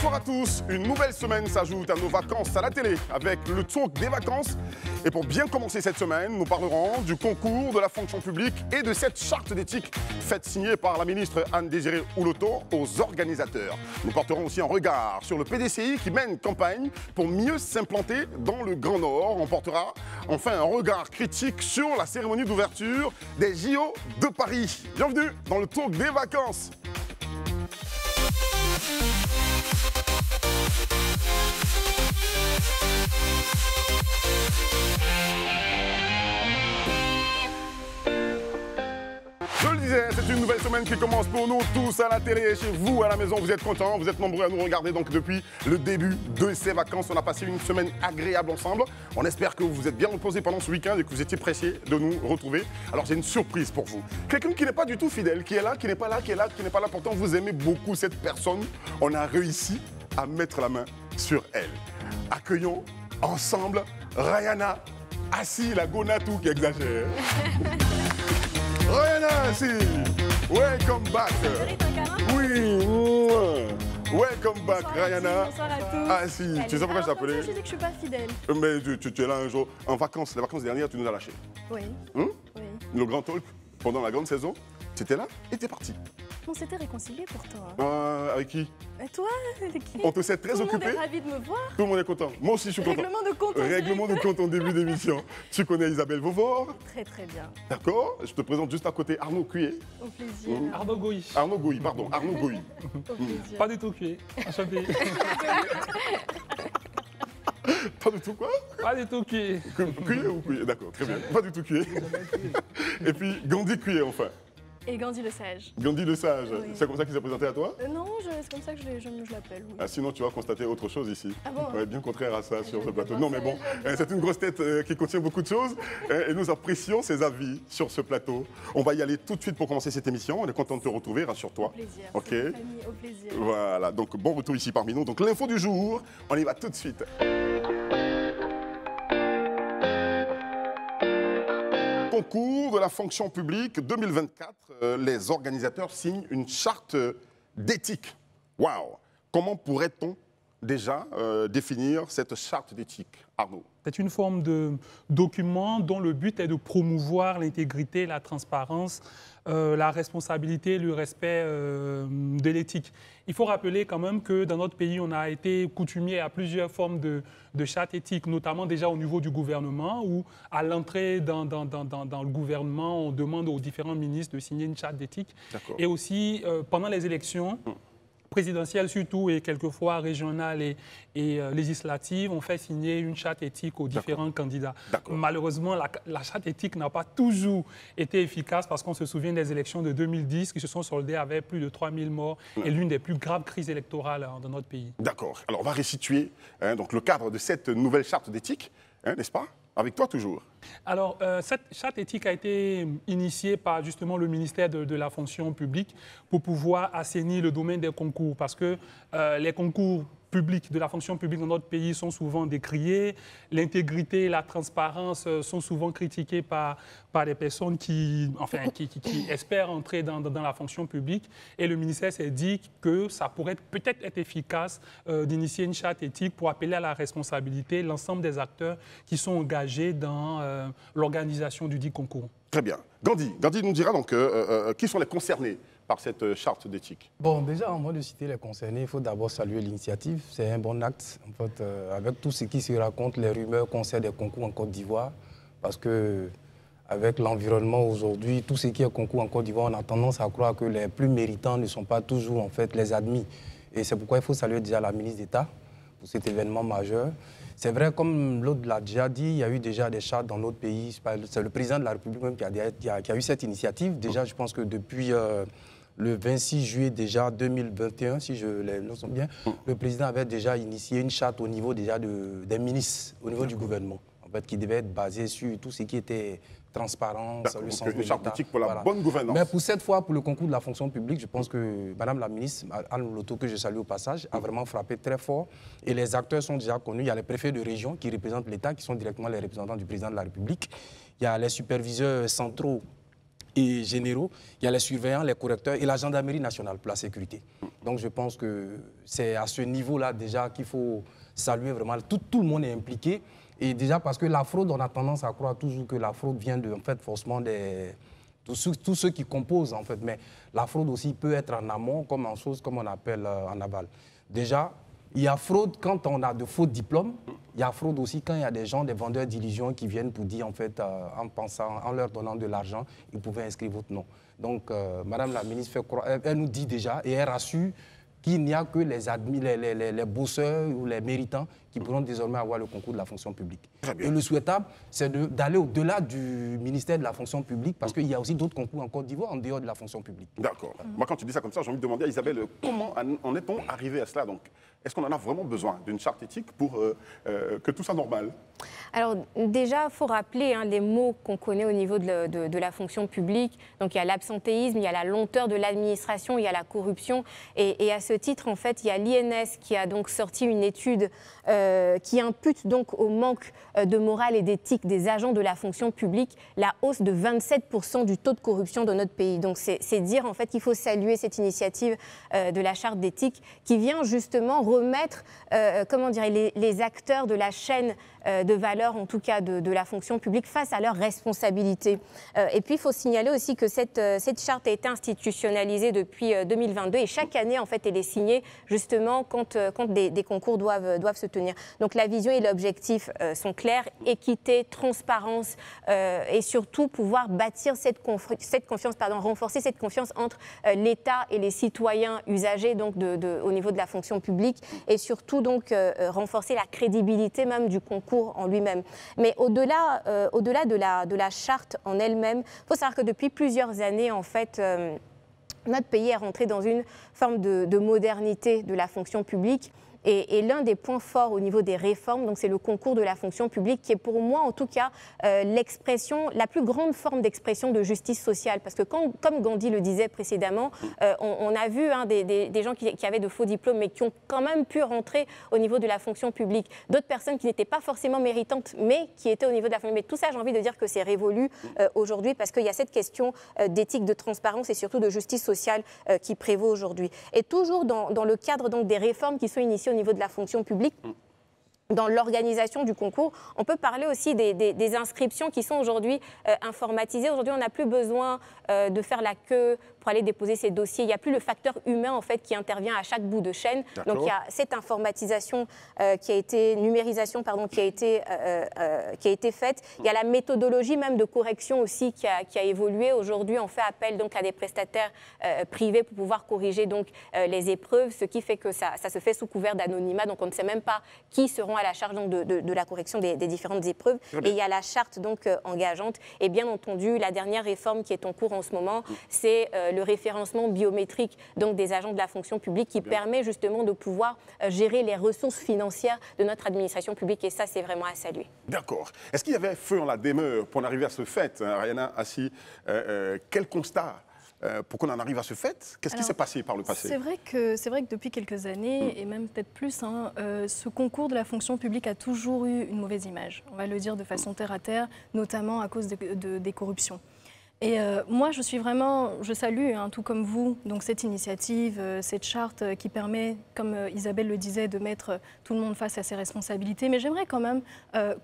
Bonsoir à tous, une nouvelle semaine s'ajoute à nos vacances à la télé avec le talk des vacances. Et pour bien commencer cette semaine, nous parlerons du concours de la fonction publique et de cette charte d'éthique faite signer par la ministre Anne-Désirée Oloto aux organisateurs. Nous porterons aussi un regard sur le PDCI qui mène campagne pour mieux s'implanter dans le Grand Nord. On portera enfin un regard critique sur la cérémonie d'ouverture des JO de Paris. Bienvenue dans le talk des vacances. Je le disais, c'est une nouvelle semaine qui commence pour nous tous à la télé, chez vous à la maison. Vous êtes contents, vous êtes nombreux à nous regarder donc depuis le début de ces vacances. On a passé une semaine agréable ensemble. On espère que vous vous êtes bien reposés pendant ce week-end et que vous étiez pressés de nous retrouver. Alors j'ai une surprise pour vous. Quelqu'un qui n'est pas du tout fidèle, qui est là, qui n'est pas là, qui est là, qui n'est pas là. Pourtant vous aimez beaucoup cette personne. On a réussi à mettre la main sur elle. Accueillons ensemble Rayana Assi, la gonatou qui exagère. Rayana, si! Welcome back! Oui! Welcome back, Rayana! Bonsoir à tous! Ah si, tu sais pourquoi je t'appelais? Je dis que je suis pas fidèle. Mais tu es là un jour, en vacances, les vacances dernières, tu nous as lâchés. Oui. Oui. Oui. Le grand talk, pendant la grande saison, tu étais là et t'es parti. On s'était réconciliés pourtant. Avec qui? Et toi, avec qui? On te sait très occupé. Tout le monde est ravi de me voir. Tout le monde est content. Moi aussi, je suis content. Règlement de compte. Règlement de compte en début d'émission. Tu connais Isabelle Vauvor? Très très bien. D'accord. Je te présente juste à côté Arnaud Cuyer. Au plaisir. Arnaud Goyi. Arnaud Goyi, pardon. Arnaud Goyi. Au plaisir. Pas du tout Cuyer. Enchanté. Pas du tout quoi? Pas du tout Cuyer. Cuyer ou Cuyer? D'accord, très bien. Pas du tout Cuyer. Et puis Gandhi Cuyer, enfin. Et Gandhi le Sage. Gandhi le Sage, Oui. c'est comme ça qu'il s'est présenté à toi? Non, c'est comme ça que je l'appelle. Oui. Ah, sinon, tu vas constater autre chose ici. Ah bon? Ouais, bien contraire à ça sur je ce plateau. vais Non, mais penser, bon, je vais c'est une grosse tête qui contient beaucoup de choses et nous apprécions ses avis sur ce plateau. On va y aller tout de suite pour commencer cette émission. On est content de te retrouver, rassure-toi. Au plaisir. Ok. C'est ma famille, au plaisir. Voilà, donc bon retour ici parmi nous. Donc l'info du jour, on y va tout de suite. Concours de la fonction publique 2024, les organisateurs signent une charte d'éthique. Waouh! Comment pourrait-on déjà définir cette charte d'éthique, Arnaud? C'est une forme de document dont le but est de promouvoir l'intégrité, la transparence, la responsabilité, le respect de l'éthique. Il faut rappeler quand même que dans notre pays, on a été coutumier à plusieurs formes de chartes éthiques, notamment déjà au niveau du gouvernement, où à l'entrée dans le gouvernement, on demande aux différents ministres de signer une charte d'éthique. Et aussi, pendant les élections, présidentielle surtout et quelquefois régionale et législative, on fait signer une charte éthique aux différents candidats. Malheureusement, la charte éthique n'a pas toujours été efficace parce qu'on se souvient des élections de 2010 qui se sont soldées avec plus de 3000 morts et l'une des plus graves crises électorales dans notre pays. D'accord. Alors on va resituer donc, le cadre de cette nouvelle charte d'éthique, n'est-ce pas? Avec toi toujours. Alors, cette charte éthique a été initiée par justement le ministère de la fonction publique pour pouvoir assainir le domaine des concours parce que les concours publics de la fonction publique dans notre pays sont souvent décriés. L'intégrité et la transparence sont souvent critiquées par des personnes qui espèrent entrer dans la fonction publique. Et le ministère s'est dit que ça pourrait peut-être être efficace d'initier une charte éthique pour appeler à la responsabilité l'ensemble des acteurs qui sont engagés dans l'organisation du dit concours. Très bien. Gandhi nous dira donc qui sont les concernés par cette charte d'éthique. Bon, déjà, avant de citer les concernés, il faut d'abord saluer l'initiative. C'est un bon acte, en fait, avec tout ce qui se raconte, les rumeurs concernant des concours en Côte d'Ivoire, parce que avec l'environnement aujourd'hui, tout ce qui est concours en Côte d'Ivoire, on a tendance à croire que les plus méritants ne sont pas toujours en fait les admis. Et c'est pourquoi il faut saluer déjà la ministre d'État pour cet événement majeur. C'est vrai, comme l'autre l'a déjà dit, il y a eu déjà des chartes dans notre pays. C'est le président de la République même qui a eu cette initiative. Déjà, je pense que depuis le 26 juillet déjà 2021, si je les note bien, le président avait déjà initié une charte au niveau déjà des ministres, au niveau du gouvernement, en fait, qui devait être basée sur tout ce qui était transparence, le sens de une charte d'éthique pour la bonne gouvernance. Mais pour cette fois, pour le concours de la fonction publique, je pense que Madame la ministre, Anne Oloto, que je salue au passage, a vraiment frappé très fort. Et les acteurs sont déjà connus. Il y a les préfets de région qui représentent l'État, qui sont directement les représentants du président de la République. Il y a les superviseurs centraux et généraux, il y a les surveillants, les correcteurs et la gendarmerie nationale pour la sécurité. Donc je pense que c'est à ce niveau-là déjà qu'il faut saluer vraiment. Tout le monde est impliqué. Et déjà parce que la fraude, on a tendance à croire toujours que la fraude vient de, en fait, forcément tous ceux qui composent, en fait. Mais la fraude aussi peut être en amont, comme on appelle en aval. Déjà, il y a fraude quand on a de faux diplômes. Il y a fraude aussi quand il y a des gens, des vendeurs d'illusions qui viennent pour dire, en fait, en leur donnant de l'argent, ils pouvaient inscrire votre nom. Donc, Madame la ministre elle nous dit déjà et elle rassure qu'il n'y a que les bosseurs ou les méritants qui pourront désormais avoir le concours de la fonction publique. Et le souhaitable, c'est d'aller au-delà du ministère de la fonction publique, parce qu'il y a aussi d'autres concours en Côte d'Ivoire en dehors de la fonction publique. D'accord. Moi, quand tu dis ça comme ça, j'ai envie de demander à Isabelle, comment en est-on arrivé à cela? Donc, est-ce qu'on en a vraiment besoin d'une charte éthique pour que tout soit normal? Alors déjà, il faut rappeler les mots qu'on connaît au niveau de la fonction publique. Donc il y a l'absentéisme, il y a la lenteur de l'administration, il y a la corruption. Et à ce titre, en fait, il y a l'INS qui a donc sorti une étude qui impute donc au manque de morale et d'éthique des agents de la fonction publique la hausse de 27% du taux de corruption de notre pays. Donc c'est dire en fait qu'il faut saluer cette initiative de la charte d'éthique qui vient justement remettre les acteurs de la chaîne de valeur, en tout cas de la fonction publique, face à leurs responsabilités. Et puis, il faut signaler aussi que cette charte a été institutionnalisée depuis 2022 et chaque année, en fait, elle est signée justement quand des concours doivent se tenir. Donc, la vision et l'objectif sont clairs, équité, transparence et surtout pouvoir bâtir cette confiance, renforcer cette confiance entre l'État et les citoyens usagers donc au niveau de la fonction publique et surtout donc renforcer la crédibilité même du concours en lui-même. Mais au-delà de la charte en elle-même, il faut savoir que depuis plusieurs années, en fait, notre pays est rentré dans une forme de modernité de la fonction publique. Et l'un des points forts au niveau des réformes, donc c'est le concours de la fonction publique, qui est pour moi en tout cas la plus grande forme d'expression de justice sociale. Parce que comme Gandhi le disait précédemment, on a vu des gens qui avaient de faux diplômes, mais qui ont quand même pu rentrer au niveau de la fonction publique. D'autres personnes qui n'étaient pas forcément méritantes, mais qui étaient au niveau de la fonction publique. Mais tout ça, j'ai envie de dire que c'est révolu aujourd'hui, parce qu'il y a cette question d'éthique, de transparence et surtout de justice sociale qui prévaut aujourd'hui. Et toujours dans le cadre donc, des réformes qui sont initiées au niveau de la fonction publique, dans l'organisation du concours, on peut parler aussi des inscriptions qui sont aujourd'hui informatisées. Aujourd'hui, on n'a plus besoin de faire la queue pour aller déposer ces dossiers. Il n'y a plus le facteur humain en fait qui intervient à chaque bout de chaîne. Donc il y a cette informatisation numérisation qui a été faite. Il y a la méthodologie même de correction aussi qui a évolué. Aujourd'hui, on fait appel donc à des prestataires privés pour pouvoir corriger donc les épreuves, ce qui fait que ça se fait sous couvert d'anonymat. Donc on ne sait même pas qui seront à la charge donc, de la correction des différentes épreuves. Et il y a la charte donc engageante. Et bien entendu, la dernière réforme qui est en cours en ce moment, c'est le référencement biométrique donc des agents de la fonction publique qui permet justement de pouvoir gérer les ressources financières de notre administration publique. Et ça, c'est vraiment à saluer. D'accord. Est-ce qu'il y avait feu en la demeure pour en arriver à ce fait, Rihanna Assy? Quel constat pour qu'on en arrive à ce fait? Qu'est-ce qui s'est passé par le passé? C'est vrai que depuis quelques années, et même peut-être plus, ce concours de la fonction publique a toujours eu une mauvaise image. On va le dire de façon terre à terre, notamment à cause des corruptions. Et moi, je salue, tout comme vous, donc cette initiative, cette charte qui permet, comme Isabelle le disait, de mettre tout le monde face à ses responsabilités. Mais j'aimerais quand même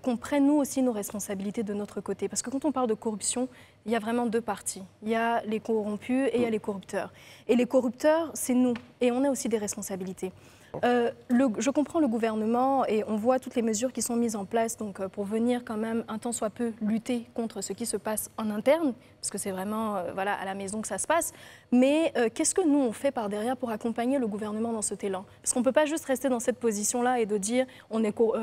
qu'on prenne, nous aussi, nos responsabilités de notre côté. Parce que quand on parle de corruption, il y a vraiment deux parties. Il y a les corrompus et il y a les corrupteurs. Et les corrupteurs, c'est nous. Et on a aussi des responsabilités. Je comprends le gouvernement et on voit toutes les mesures qui sont mises en place donc, pour venir quand même un tant soit peu lutter contre ce qui se passe en interne, parce que c'est vraiment à la maison que ça se passe. Mais qu'est-ce que nous on fait par derrière pour accompagner le gouvernement dans cet élan? Parce qu'on ne peut pas juste rester dans cette position-là et de dire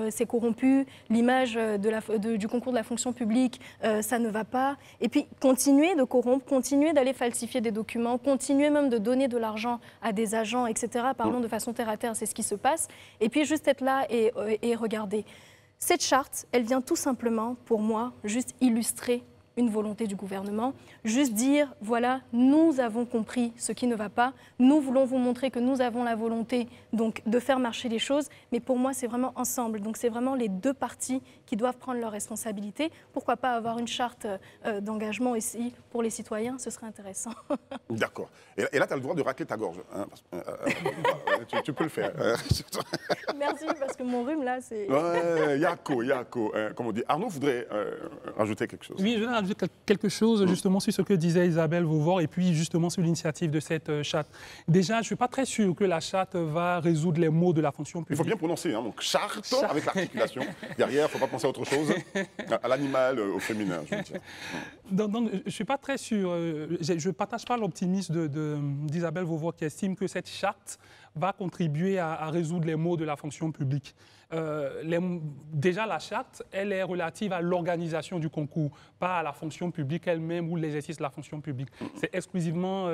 c'est corrompu, l'image du concours de la fonction publique, ça ne va pas. Et puis continuer de corrompre, continuer d'aller falsifier des documents, continuer même de donner de l'argent à des agents, etc. Parlons de façon terre à terre. C'est ce qui se passe. Et puis juste être là et regarder. Cette charte, elle vient tout simplement, pour moi, juste illustrer une volonté du gouvernement. Juste dire, voilà, nous avons compris ce qui ne va pas, nous voulons vous montrer que nous avons la volonté donc, de faire marcher les choses, mais pour moi, c'est vraiment ensemble. Donc c'est vraiment les deux parties qui doivent prendre leurs responsabilités. Pourquoi pas avoir une charte d'engagement ici pour les citoyens, ce serait intéressant. D'accord. Et là, tu as le droit de racler ta gorge. Hein, tu peux le faire. Merci, parce que mon rhume, là, c'est... Ouais, Yako, comme on dit. Arnaud voudrait rajouter quelque chose. Oui, je voudrais rajouter quelque chose justement sur ce que disait Isabelle Vauvor et puis justement sur l'initiative de cette charte. Déjà, je ne suis pas très sûr que la charte va résoudre les maux de la fonction publique. Il faut bien prononcer, hein, donc charte avec l'articulation. Derrière, il ne faut pas penser à autre chose, à l'animal, au féminin, je veux dire. Donc, je ne suis pas très sûr, je ne partage pas l'optimisme d'Isabelle Vauvor qui estime que cette charte va contribuer à résoudre les maux de la fonction publique. Déjà, la charte, elle est relative à l'organisation du concours, pas à la fonction publique elle-même ou l'exercice de la fonction publique. C'est exclusivement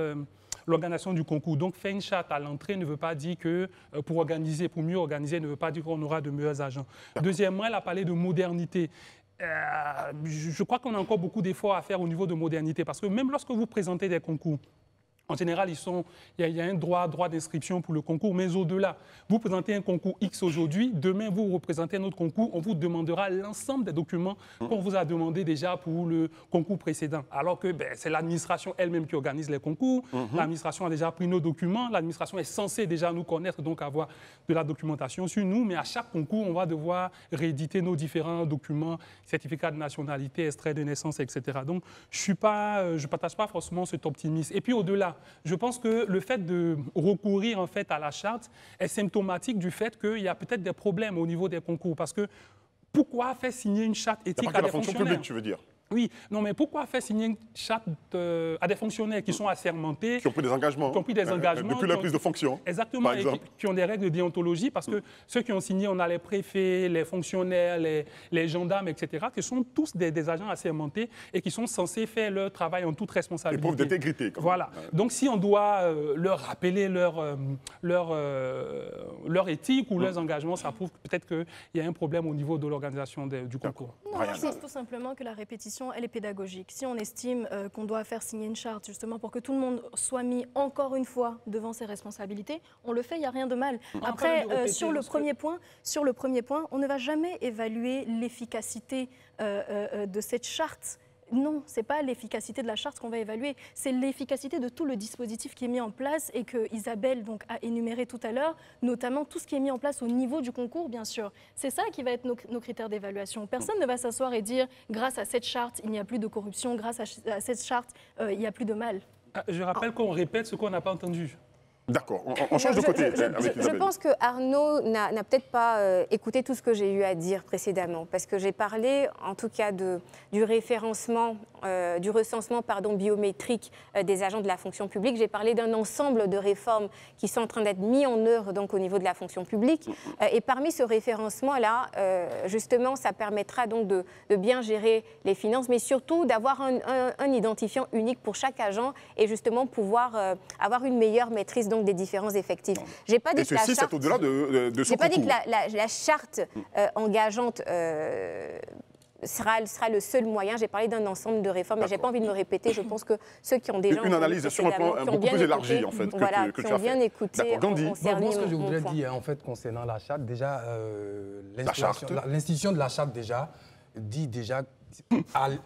l'organisation du concours. Donc, faire une charte à l'entrée ne veut pas dire que pour mieux organiser, ne veut pas dire qu'on aura de meilleurs agents. Deuxièmement, elle a parlé de modernité. Je crois qu'on a encore beaucoup d'efforts à faire au niveau de modernité, parce que même lorsque vous présentez des concours, en général, il y a un droit d'inscription pour le concours, mais au-delà, vous présentez un concours X aujourd'hui, demain vous représentez un autre concours, on vous demandera l'ensemble des documents qu'on vous a demandé déjà pour le concours précédent. Alors que c'est l'administration elle-même qui organise les concours, l'administration a déjà pris nos documents, l'administration est censée déjà nous connaître, donc avoir de la documentation sur nous, mais à chaque concours, on va devoir rééditer nos différents documents, certificats de nationalité, extrait de naissance, etc. Donc, je ne partage pas forcément cet optimisme. Et puis au-delà, je pense que le fait de recourir en fait à la charte est symptomatique du fait qu'il y a peut-être des problèmes au niveau des concours. Parce que pourquoi faire signer une charte éthique à des fonctionnaires ? La fonction publique, tu veux dire ? Oui, non, mais pourquoi faire signer une charte à des fonctionnaires qui sont assermentés, qui ont pris des engagements, depuis la prise de fonction, exactement, et qui ont des règles de déontologie, parce que ceux qui ont signé, on a les préfets, les fonctionnaires, les gendarmes, etc., qui sont tous des agents assermentés et qui sont censés faire leur travail en toute responsabilité. Des preuves d'intégrité. Voilà. Donc, si on doit leur rappeler leur éthique ou leurs engagements, ça prouve peut-être qu'il y a un problème au niveau de l'organisation du concours. Non, je pense tout simplement que la répétition, elle est pédagogique. Si on estime qu'on doit faire signer une charte justement pour que tout le monde soit mis encore une fois devant ses responsabilités, on le fait, il n'y a rien de mal. Après, sur le premier point, on ne va jamais évaluer l'efficacité de cette charte. Non, ce n'est pas l'efficacité de la charte qu'on va évaluer, c'est l'efficacité de tout le dispositif qui est mis en place et que Isabelle donc, a énuméré tout à l'heure, notamment tout ce qui est mis en place au niveau du concours, bien sûr. C'est ça qui va être nos critères d'évaluation. Personne ne va s'asseoir et dire, grâce à cette charte, il n'y a plus de corruption, grâce à cette charte, il n'y a plus de mal. Je rappelle qu'on répète ce qu'on n'a pas entendu. D'accord, on change de côté avec Isabelle. Je pense que Arnaud n'a peut-être pas écouté tout ce que j'ai eu à dire précédemment, parce que j'ai parlé, en tout cas, du référencement, du recensement biométrique des agents de la fonction publique. J'ai parlé d'un ensemble de réformes qui sont en train d'être mises en œuvre donc, au niveau de la fonction publique. Et parmi ce référencement-là, justement, ça permettra donc de bien gérer les finances, mais surtout d'avoir un identifiant unique pour chaque agent et justement pouvoir avoir une meilleure maîtrise donc des différents effectifs. J'ai pas dit et ceci, c'est au-delà de ce J'ai pas dit que la charte engageante sera le seul moyen. J'ai parlé d'un ensemble de réformes, mais je n'ai pas envie de me répéter. Je pense que ceux qui ont déjà une analyse sur un plan beaucoup plus élargi, en fait, que tu as bien fait. Écouté. Gandhi. Moi, ce que je voudrais dire, en fait, concernant la charte, déjà, l'institution de la charte, déjà, dit déjà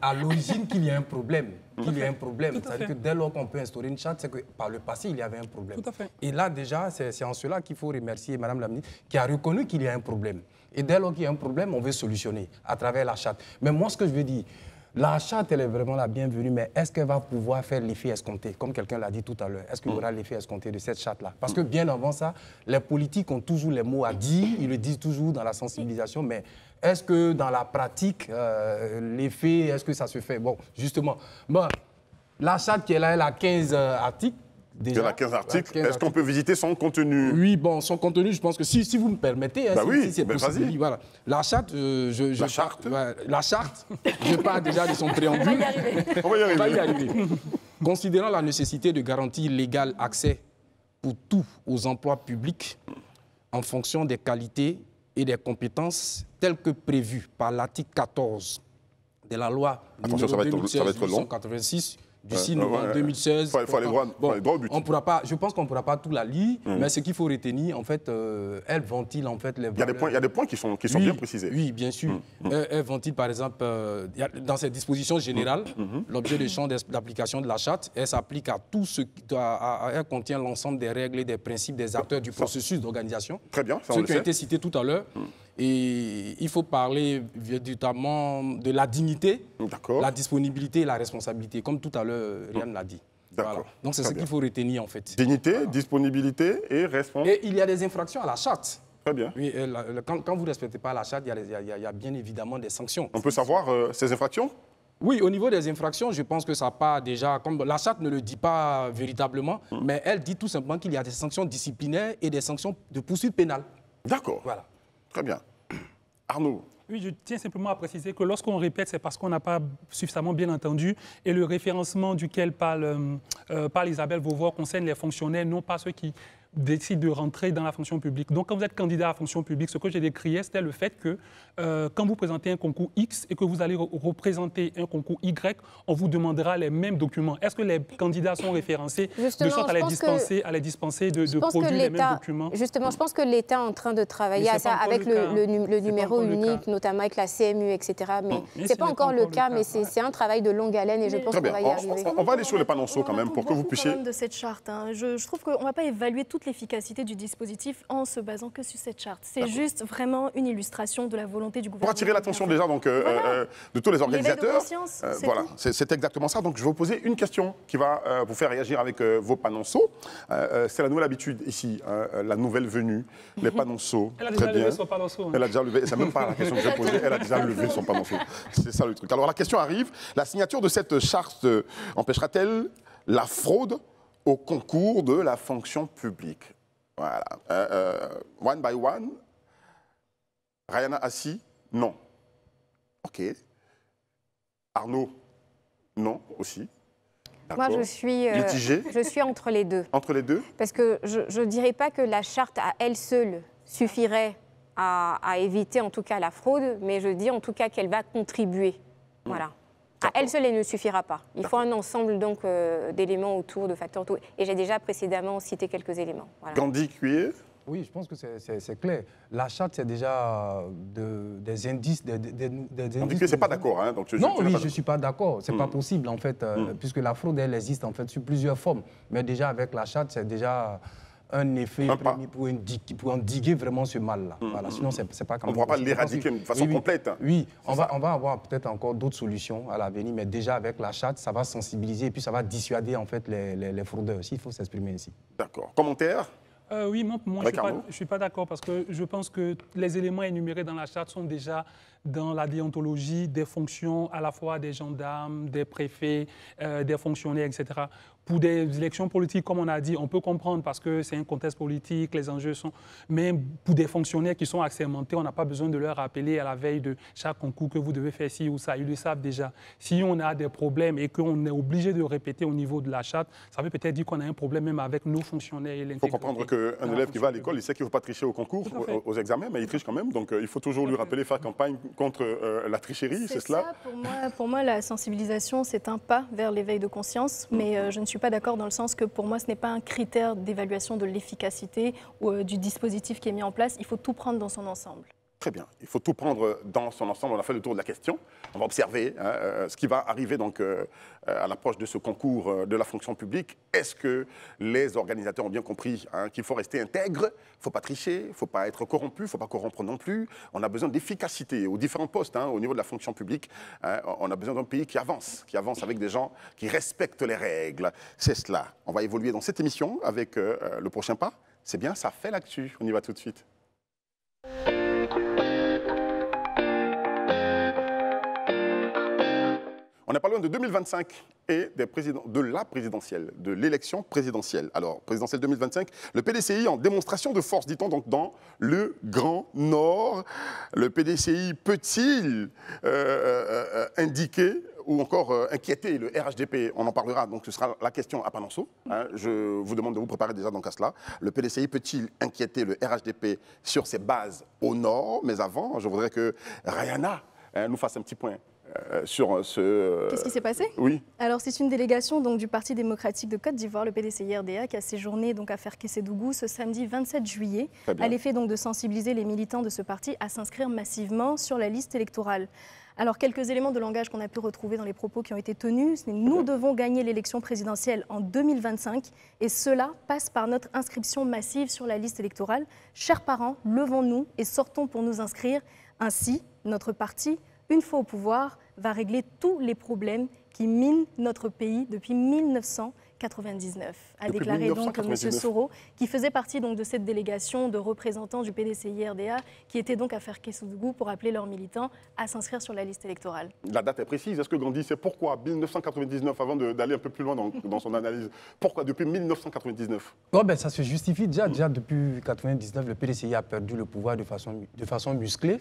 à l'origine qu'il y a un problème. C'est-à-dire que dès lors qu'on peut instaurer une charte, c'est que par le passé, il y avait un problème. Tout à fait. Et là, déjà, c'est en cela qu'il faut remercier Mme la ministre, qui a reconnu qu'il y a un problème. Et dès lors qu'il y a un problème, on veut solutionner à travers la charte. Mais moi, ce que je veux dire, la charte, elle est vraiment la bienvenue, mais est-ce qu'elle va pouvoir faire l'effet escompté? Comme quelqu'un l'a dit tout à l'heure, est-ce qu'il y aura l'effet escompté de cette charte-là? Parce que bien avant ça, les politiques ont toujours les mots à dire, ils le disent toujours dans la sensibilisation, mais est-ce que dans la pratique, l'effet, est-ce que ça se fait? Bon, justement, la charte qui est là, elle a 15 articles. Déjà, il y en a 15 articles. Est-ce qu'on peut visiter son contenu? Oui, bon, son contenu, je pense que si vous me permettez, si c'est possible. Voilà. La charte, la charte, je parle déjà de son préambule. On va y arriver. Considérant la nécessité de garantir l'égal accès pour tous aux emplois publics en fonction des qualités et des compétences telles que prévues par l'article 14 de la loi Attention, ça va être long. 886 du 6 novembre 2016. Il faut aller droit au but. On pourra pas, je pense qu'on ne pourra pas tout la lire, mais ce qu'il faut retenir, en fait, elle ventile en fait les valeurs. Il y a des points qui sont bien précisés. Oui, bien sûr. Elle ventile, par exemple, dans ses dispositions générales, l'objet de champ d'application de la charte, elle s'applique à tout ce qui elle contient l'ensemble des règles et des principes des acteurs du processus d'organisation. Très bien, ça on le sait. Ceux qui ont été cités tout à l'heure. Et il faut parler notamment de la dignité, la disponibilité et la responsabilité, comme tout à l'heure, Ryan l'a dit. Voilà. Donc c'est ce qu'il faut retenir en fait. Dignité, disponibilité et responsabilité. Et il y a des infractions à la charte. Très bien. Oui, quand vous ne respectez pas la charte, il y a bien évidemment des sanctions. On peut savoir ces infractions? Oui, au niveau des infractions, je pense que ça part déjà, comme la charte ne le dit pas véritablement, mais elle dit tout simplement qu'il y a des sanctions disciplinaires et des sanctions de poursuite pénale. D'accord. Voilà. Très bien. Arnaud. Oui, je tiens simplement à préciser que lorsqu'on répète, c'est parce qu'on n'a pas suffisamment bien entendu. Et le référencement duquel parle Isabelle Vauvor concerne les fonctionnaires, non pas ceux qui décident de rentrer dans la fonction publique. Donc, quand vous êtes candidat à la fonction publique, ce que j'ai décrié, c'était le fait que quand vous présentez un concours X et que vous allez représenter un concours Y, on vous demandera les mêmes documents. Est-ce que les candidats sont référencés de sorte à les dispenser de produire les mêmes documents? Justement, je pense que l'État est en train de travailler à ça avec le numéro unique, notamment avec la CMU, etc. Mais ce n'est pas encore le cas, mais c'est un travail de longue haleine et je pense qu'on va y arriver. On va aller sur les panonceaux quand même pour que vous puissiez... de cette charte. Je trouve qu'on ne va pas évaluer toute l'efficacité du dispositif en se basant que sur cette charte. C'est juste vraiment une illustration de la volonté du gouvernement. Pour attirer l'attention déjà donc, de tous les organisateurs. Voilà, c'est exactement ça. Donc je vais vous poser une question qui va vous faire réagir avec vos panonceaux. C'est la nouvelle habitude ici, la nouvelle venue, les panonceaux. Elle a déjà levé son panonceau. Elle a déjà levé, c'est même pas la question que j'ai posée, elle a déjà levé son panonceau. C'est ça le truc. Alors la question arrive, la signature de cette charte empêchera-t-elle la fraude au concours de la fonction publique? Voilà. One by one. Rayana Assi, non. OK. Arnaud, non aussi. Moi, je suis entre les deux. Entre les deux? Parce que je ne dirais pas que la charte à elle seule suffirait à éviter en tout cas la fraude, mais je dis en tout cas qu'elle va contribuer. Voilà. À elle seule, elle ne suffira pas. Il faut un ensemble donc d'éléments autour, de facteurs autour. Et j'ai déjà précédemment cité quelques éléments. Voilà. Gandhi Cuyer. Oui, je pense que c'est clair. La charte, c'est déjà des indices. On dit que c'est pas d'accord. Hein, non, oui, je ne suis pas d'accord. Ce n'est pas possible, en fait, puisque la fraude, elle existe en fait, sous plusieurs formes. Mais déjà, avec la charte, c'est déjà un effet pour endiguer vraiment ce mal-là. Voilà, sinon, c'est pas quand même. On ne pourra pas l'éradiquer de façon complète. Oui, on va avoir peut-être encore d'autres solutions à l'avenir, mais déjà, avec la charte, ça va sensibiliser et puis ça va dissuader en fait, les fraudeurs. Il faut s'exprimer ainsi. D'accord. Commentaire? Oui, moi je ne suis pas d'accord parce que je pense que les éléments énumérés dans la charte sont déjà dans la déontologie des fonctions à la fois des gendarmes, des préfets, des fonctionnaires, etc. Pour des élections politiques, comme on a dit, on peut comprendre parce que c'est un contexte politique, les enjeux sont... Mais pour des fonctionnaires qui sont assermentés, on n'a pas besoin de leur rappeler à la veille de chaque concours que vous devez faire ci ou ça. Ils le savent déjà. Si on a des problèmes et qu'on est obligé de répéter au niveau de la charte, ça veut peut-être dire qu'on a un problème même avec nos fonctionnaires et l'intégrité. Il faut comprendre qu'un élève qui va à l'école, il sait qu'il ne faut pas tricher au concours, aux examens, mais il triche quand même. Donc il faut toujours lui rappeler, faire campagne contre la tricherie, c'est cela? Pour moi, la sensibilisation, c'est un pas vers l'éveil de conscience, mais je ne suis pas d'accord dans le sens que pour moi, ce n'est pas un critère d'évaluation de l'efficacité ou du dispositif qui est mis en place. Il faut tout prendre dans son ensemble. Très bien. Il faut tout prendre dans son ensemble. On a fait le tour de la question. On va observer ce qui va arriver donc, à l'approche de ce concours de la fonction publique. Est-ce que les organisateurs ont bien compris qu'il faut rester intègre, il ne faut pas tricher, il ne faut pas être corrompu, il ne faut pas corrompre non plus. On a besoin d'efficacité aux différents postes au niveau de la fonction publique. On a besoin d'un pays qui avance avec des gens qui respectent les règles. C'est cela. On va évoluer dans cette émission avec le prochain pas. C'est bien, ça fait l'actu. On y va tout de suite. On n'est pas loin de 2025 et de la présidentielle, de l'élection présidentielle. Alors, présidentielle 2025, le PDCI en démonstration de force, dit-on, donc dans le Grand Nord. Le PDCI peut-il indiquer ou encore inquiéter le RHDP? On en parlera, donc ce sera la question à Panonceau. Je vous demande de vous préparer déjà donc à cela. Le PDCI peut-il inquiéter le RHDP sur ses bases au Nord? Mais avant, je voudrais que Rayana nous fasse un petit point sur ce... Qu'est-ce qui s'est passé? Oui. Alors, c'est une délégation donc, du Parti démocratique de Côte d'Ivoire, le PDCI-RDA, qui a séjourné donc, à Ferkessédougou ce samedi 27 juillet, à l'effet donc, de sensibiliser les militants de ce parti à s'inscrire massivement sur la liste électorale. Alors, quelques éléments de langage qu'on a pu retrouver dans les propos qui ont été tenus, c'est nous devons gagner l'élection présidentielle en 2025 et cela passe par notre inscription massive sur la liste électorale. Chers parents, levons-nous et sortons pour nous inscrire. Ainsi, notre parti, une fois au pouvoir, va régler tous les problèmes qui minent notre pays depuis 1999, a déclaré donc M. Soro, qui faisait partie donc de cette délégation de représentants du PDCI-RDA qui étaient donc à Ferkessédougou pour appeler leurs militants à s'inscrire sur la liste électorale. La date est précise. Est-ce que Gandhi sait pourquoi 1999, avant d'aller un peu plus loin dans son analyse, pourquoi depuis 1999? Ça se justifie déjà depuis 1999, le PDCI a perdu le pouvoir de façon musclée.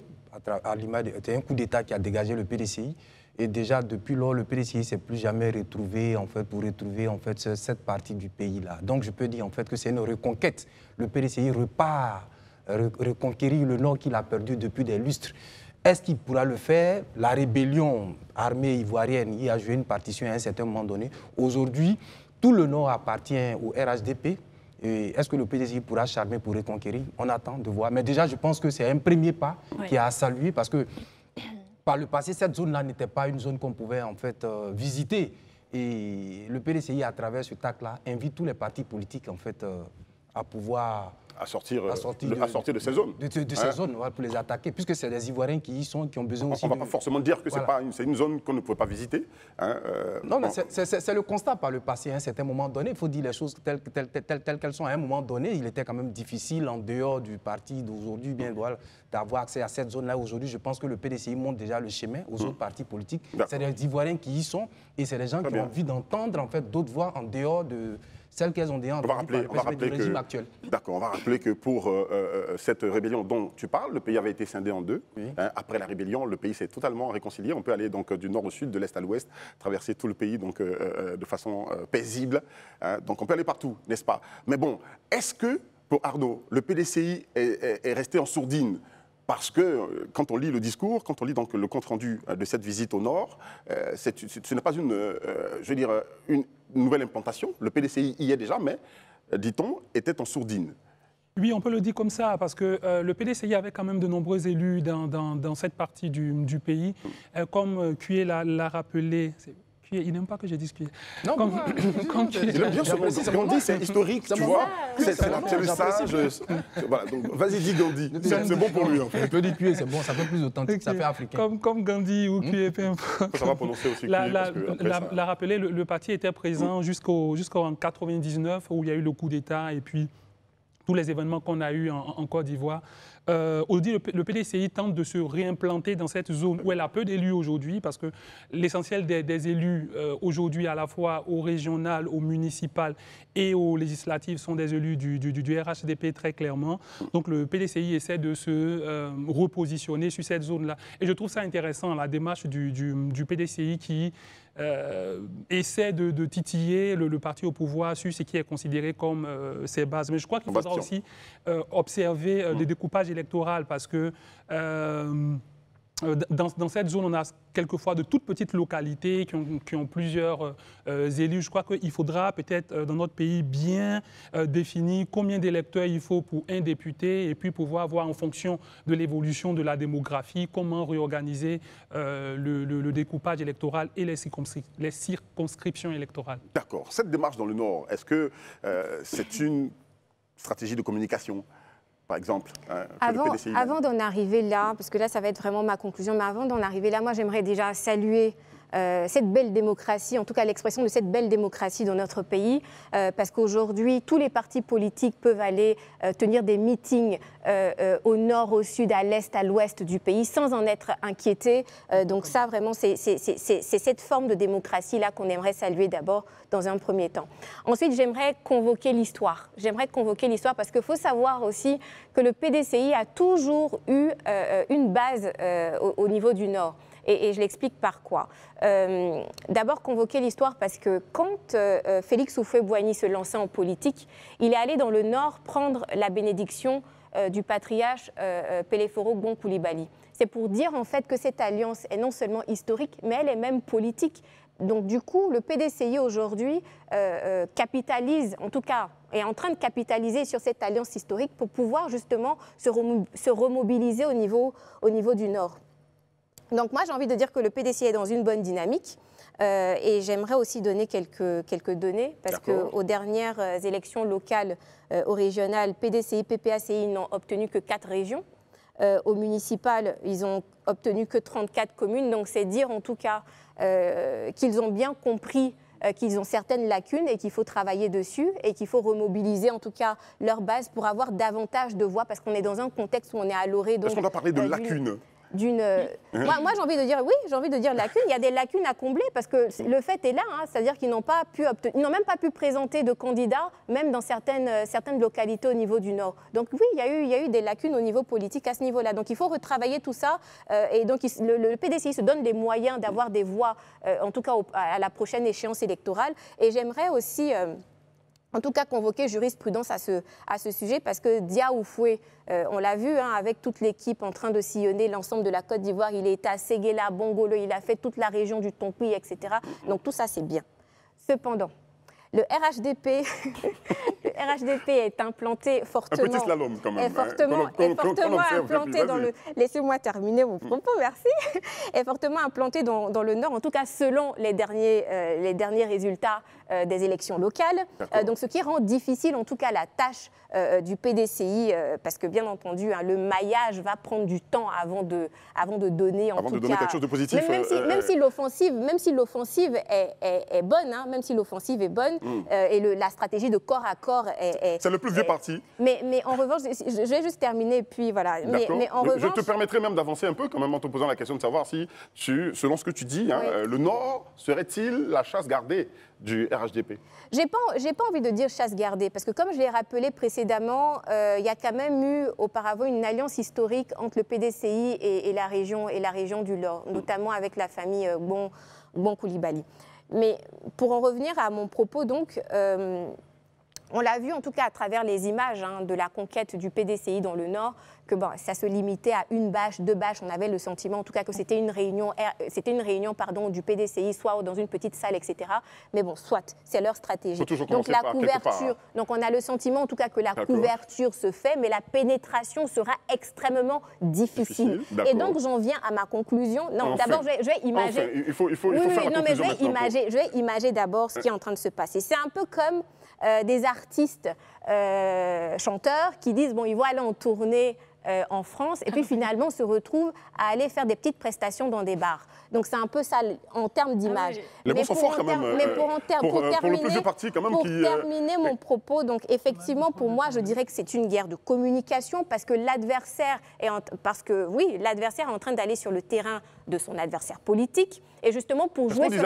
C'était un coup d'État qui a dégagé le PDCI. Et déjà, depuis lors, le PDCI ne s'est plus jamais retrouvé pour retrouver cette partie du pays-là. Donc, je peux dire que c'est une reconquête. Le PDCI repart reconquérir le Nord qu'il a perdu depuis des lustres. Est-ce qu'il pourra le faire? La rébellion armée ivoirienne y a joué une partition à un certain moment donné. Aujourd'hui, tout le Nord appartient au RHDP. Est-ce que le PDCI pourra charmer pour reconquérir? On attend de voir. Mais déjà, je pense que c'est un premier pas qui a à saluer parce que par le passé, cette zone-là n'était pas une zone qu'on pouvait visiter. Et le PDCI, à travers ce TAC-là, invite tous les partis politiques à pouvoir... À sortir de ces zones. De ces zones, pour les attaquer, puisque c'est des Ivoiriens qui y sont, qui ont besoin aussi On ne va pas forcément dire que c'est une zone qu'on ne pouvait pas visiter. Non, mais c'est le constat par le passé. À un certain moment donné, il faut dire les choses telles qu'elles sont. À un moment donné, il était quand même difficile, en dehors du parti d'aujourd'hui, d'avoir accès à cette zone-là. Aujourd'hui, je pense que le PDCI montre déjà le chemin aux autres partis politiques. C'est des Ivoiriens qui y sont et c'est des gens qui ont envie d'entendre d'autres voix en dehors de... celles qu'elles ont déjà entendues par le régime actuel. D'accord, on va rappeler que pour cette rébellion dont tu parles, le pays avait été scindé en deux. Oui. Après la rébellion, le pays s'est totalement réconcilié. On peut aller donc du nord au sud, de l'est à l'ouest, traverser tout le pays donc, de façon paisible. Donc on peut aller partout, n'est-ce pas? Mais bon, est-ce que, pour Arnaud, le PDCI est resté en sourdine? Parce que quand on lit le discours, quand on lit donc le compte-rendu de cette visite au Nord, ce n'est pas une nouvelle implantation. Le PDCI y est déjà, mais, dit-on, était en sourdine. Oui, on peut le dire comme ça, parce que le PDCI avait quand même de nombreux élus dans cette partie du pays. Comme Cué l'a rappelé... Il n'aime pas que je dise Cué. Non, il aime bien ce Gandhi, c'est historique, tu vois. C'est le sage. Voilà, donc vas-y, dis Gandhi. C'est bon pour lui. En fait. On peut dire Cué, c'est bon, ça fait plus authentique, ça fait africain. Comme Gandhi ou Cué, peu importe. Ça va prononcer aussi Cué. L'a rappelé, le parti était présent jusqu'en 1999, où il y a eu le coup d'État et puis tous les événements qu'on a eus en Côte d'Ivoire. Le PDCI tente de se réimplanter dans cette zone où elle a peu d'élus aujourd'hui, parce que l'essentiel des élus aujourd'hui, à la fois au régional, au municipal et aux législatives, sont des élus du RHDP très clairement. Donc le PDCI essaie de se repositionner sur cette zone-là. Et je trouve ça intéressant, la démarche du PDCI qui essaie de titiller le parti au pouvoir sur ce qui est considéré comme ses bases. Mais je crois qu'il faudra aussi observer le découpage électoral parce que dans cette zone, on a quelquefois de toutes petites localités qui ont plusieurs élus. Je crois qu'il faudra peut-être dans notre pays bien définir combien d'électeurs il faut pour un député et puis pouvoir voir en fonction de l'évolution de la démographie comment réorganiser le découpage électoral et les circonscriptions électorales. D'accord. Cette démarche dans le Nord, est-ce que c'est une stratégie de communication ? Par exemple, avant d'en arriver là, parce que là, ça va être vraiment ma conclusion, mais avant d'en arriver là, moi, j'aimerais déjà saluer cette belle démocratie, en tout cas l'expression de cette belle démocratie dans notre pays, parce qu'aujourd'hui, tous les partis politiques peuvent aller tenir des meetings au nord, au sud, à l'est, à l'ouest du pays, sans en être inquiétés. Donc ça, vraiment, c'est cette forme de démocratie-là qu'on aimerait saluer d'abord dans un premier temps. Ensuite, j'aimerais convoquer l'histoire. J'aimerais convoquer l'histoire parce qu'il faut savoir aussi que le PDCI a toujours eu une base au niveau du Nord. et je l'explique par quoi. D'abord, convoquer l'histoire parce que quand Félix Houphouët-Boigny se lançait en politique, il est allé dans le Nord prendre la bénédiction du patriarche Péléforo Gbon Coulibaly. C'est pour dire en fait que cette alliance est non seulement historique, mais elle est même politique. Donc du coup, le PDCI aujourd'hui capitalise, en tout cas, est en train de capitaliser sur cette alliance historique pour pouvoir justement se remobiliser au niveau du Nord. Donc moi, j'ai envie de dire que le PDCI est dans une bonne dynamique. Et j'aimerais aussi donner quelques données, parce qu'aux dernières élections locales ou régionales, PDCI, PPACI n'ont obtenu que 4 régions. Au municipal, ils n'ont obtenu que 34 communes. Donc c'est dire en tout cas qu'ils ont bien compris qu'ils ont certaines lacunes et qu'il faut travailler dessus et qu'il faut remobiliser en tout cas leur base pour avoir davantage de voix, parce qu'on est dans un contexte où on est à l'orée. Est-ce qu'on doit parler de lacunes ? Moi j'ai envie de dire, oui, j'ai envie de dire lacunes. Il y a des lacunes à combler parce que le fait est là, hein, c'est-à-dire qu'ils n'ont même pas pu présenter de candidats, même dans certaines localités au niveau du Nord. Donc oui, il y a eu des lacunes au niveau politique à ce niveau-là. Donc il faut retravailler tout ça et donc le PDCI se donne les moyens d'avoir des voix, en tout cas à la prochaine échéance électorale. Et j'aimerais aussi en tout cas convoquer jurisprudence à ce sujet, parce que Dia Oufoué, on l'a vu hein, avec toute l'équipe en train de sillonner l'ensemble de la Côte d'Ivoire, il est à Séguéla, Bongolo, il a fait toute la région du Tonkoui, etc. Donc tout ça c'est bien. Cependant, le RHDP est implanté fortement. Un petit slalom quand même. Est fortement implanté dans le. Laissez-moi terminer mon propos, merci. Est fortement implanté dans le Nord, en tout cas selon les derniers résultats des élections locales. Donc ce qui rend difficile en tout cas la tâche du PDCI, parce que bien entendu hein, le maillage va prendre du temps avant de donner en tout cas quelque chose de positif. Même si l'offensive est bonne, hein, même si l'offensive est bonne. Et la stratégie de corps à corps est... C'est le plus vieux parti. Mais en revanche, je vais juste terminer, puis voilà. Mais en revanche... Je te permettrai même d'avancer un peu quand même en te posant la question de savoir si, selon ce que tu dis, hein, le Nord serait-il la chasse gardée du RHDP? J'ai pas envie de dire chasse gardée, parce que comme je l'ai rappelé précédemment, il y a quand même eu auparavant une alliance historique entre le PDCI et la région du Nord, notamment avec la famille Gbon Coulibaly. Mais pour en revenir à mon propos, donc, on l'a vu en tout cas à travers les images hein, de la conquête du PDCI dans le Nord, que bon, ça se limitait à une bâche, 2 bâches. On avait le sentiment en tout cas que c'était une réunion du PDCI, soit dans une petite salle, etc. Mais bon, soit, c'est leur stratégie. Donc la couverture, donc on a le sentiment en tout cas que la couverture se fait, mais la pénétration sera extrêmement difficile. Et donc j'en viens à ma conclusion. Non, d'abord je vais imager. Enfin, il faut faire la conclusion maintenant. Je vais imager d'abord ce qui est en train de se passer. C'est un peu comme des artistes chanteurs qui disent bon, ils vont aller en tournée en France et puis finalement se retrouvent à aller faire des petites prestations dans des bars. Donc c'est un peu ça en termes d'image. Les mots sont forts quand même. Mais pour le plus vieux parti quand même terminer mon propos, donc effectivement pour moi je dirais que c'est une guerre de communication parce que l'adversaire est en train d'aller sur le terrain de son adversaire politique et justement pour jouer sur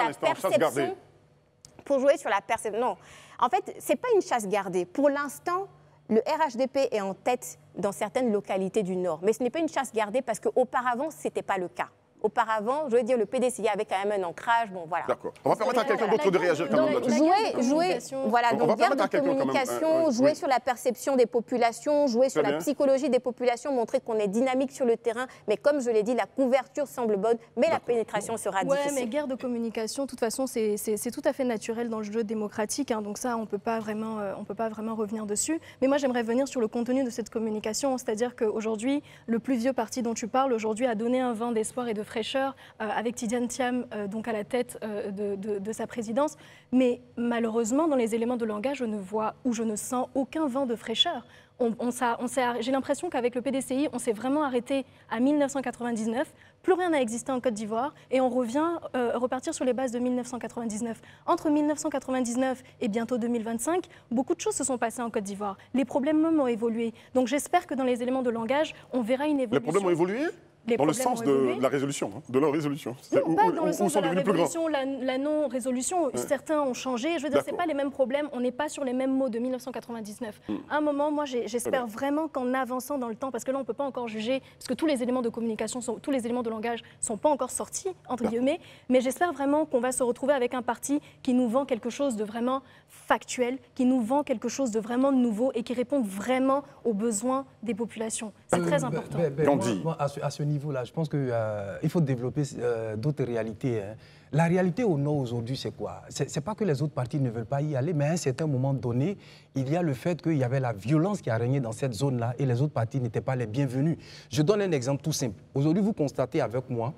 la perception. Non. En fait, ce n'est pas une chasse gardée. Pour l'instant, le RHDP est en tête dans certaines localités du Nord. Mais ce n'est pas une chasse gardée parce qu'auparavant, ce n'était pas le cas. Auparavant, je veux dire, le PDCI avait quand même un ancrage, bon voilà. D'accord. On va permettre à quelqu'un d'autre de réagir quand même là-dessus. Donc guerre de communication, jouer sur la perception des populations, jouer sur la psychologie des populations, montrer qu'on est dynamique sur le terrain, mais comme je l'ai dit, la couverture semble bonne, mais la pénétration sera difficile. Oui, mais guerre de communication, de toute façon, c'est tout à fait naturel dans le jeu démocratique, hein, donc ça, on ne peut pas vraiment revenir dessus. Mais moi, j'aimerais venir sur le contenu de cette communication, c'est-à-dire qu'aujourd'hui, le plus vieux parti dont tu parles, aujourd'hui, a donné un vent d'espoir et de fraîcheur avec Tidiane Thiam donc à la tête de sa présidence. Mais malheureusement, dans les éléments de langage, je ne vois ou je ne sens aucun vent de fraîcheur. J'ai l'impression qu'avec le PDCI, on s'est vraiment arrêté à 1999. Plus rien n'a existé en Côte d'Ivoire et on revient repartir sur les bases de 1999. Entre 1999 et bientôt 2025, beaucoup de choses se sont passées en Côte d'Ivoire. Les problèmes même ont évolué. Donc j'espère que dans les éléments de langage, on verra une évolution. Les problèmes ont évolué ? les Dans le problèmes sens ont de évolué. la résolution, hein, de leur résolution. Non, pas dans le sens de sont la devenus plus grands. résolution, la non-résolution. Certains ont changé. Je veux dire, ce pas les mêmes problèmes. On n'est pas sur les mêmes mots de 1999. À un moment, moi, j'espère vraiment qu'en avançant dans le temps, parce que là, on ne peut pas encore juger, parce que tous les éléments de communication, tous les éléments de langage ne sont pas encore sortis, entre guillemets, mais j'espère vraiment qu'on va se retrouver avec un parti qui nous vend quelque chose de vraiment factuel, qui nous vend quelque chose de vraiment nouveau et qui répond vraiment aux besoins des populations. C'est très important. Moi, à ce niveau-là, je pense qu'il faut développer d'autres réalités. Hein. La réalité au Nord aujourd'hui, c'est quoi? C'est pas que les autres partis ne veulent pas y aller, mais à un certain moment donné, il y a le fait qu'il y avait la violence qui a régné dans cette zone-là et les autres partis n'étaient pas les bienvenus. Je donne un exemple tout simple. Aujourd'hui, vous constatez avec moi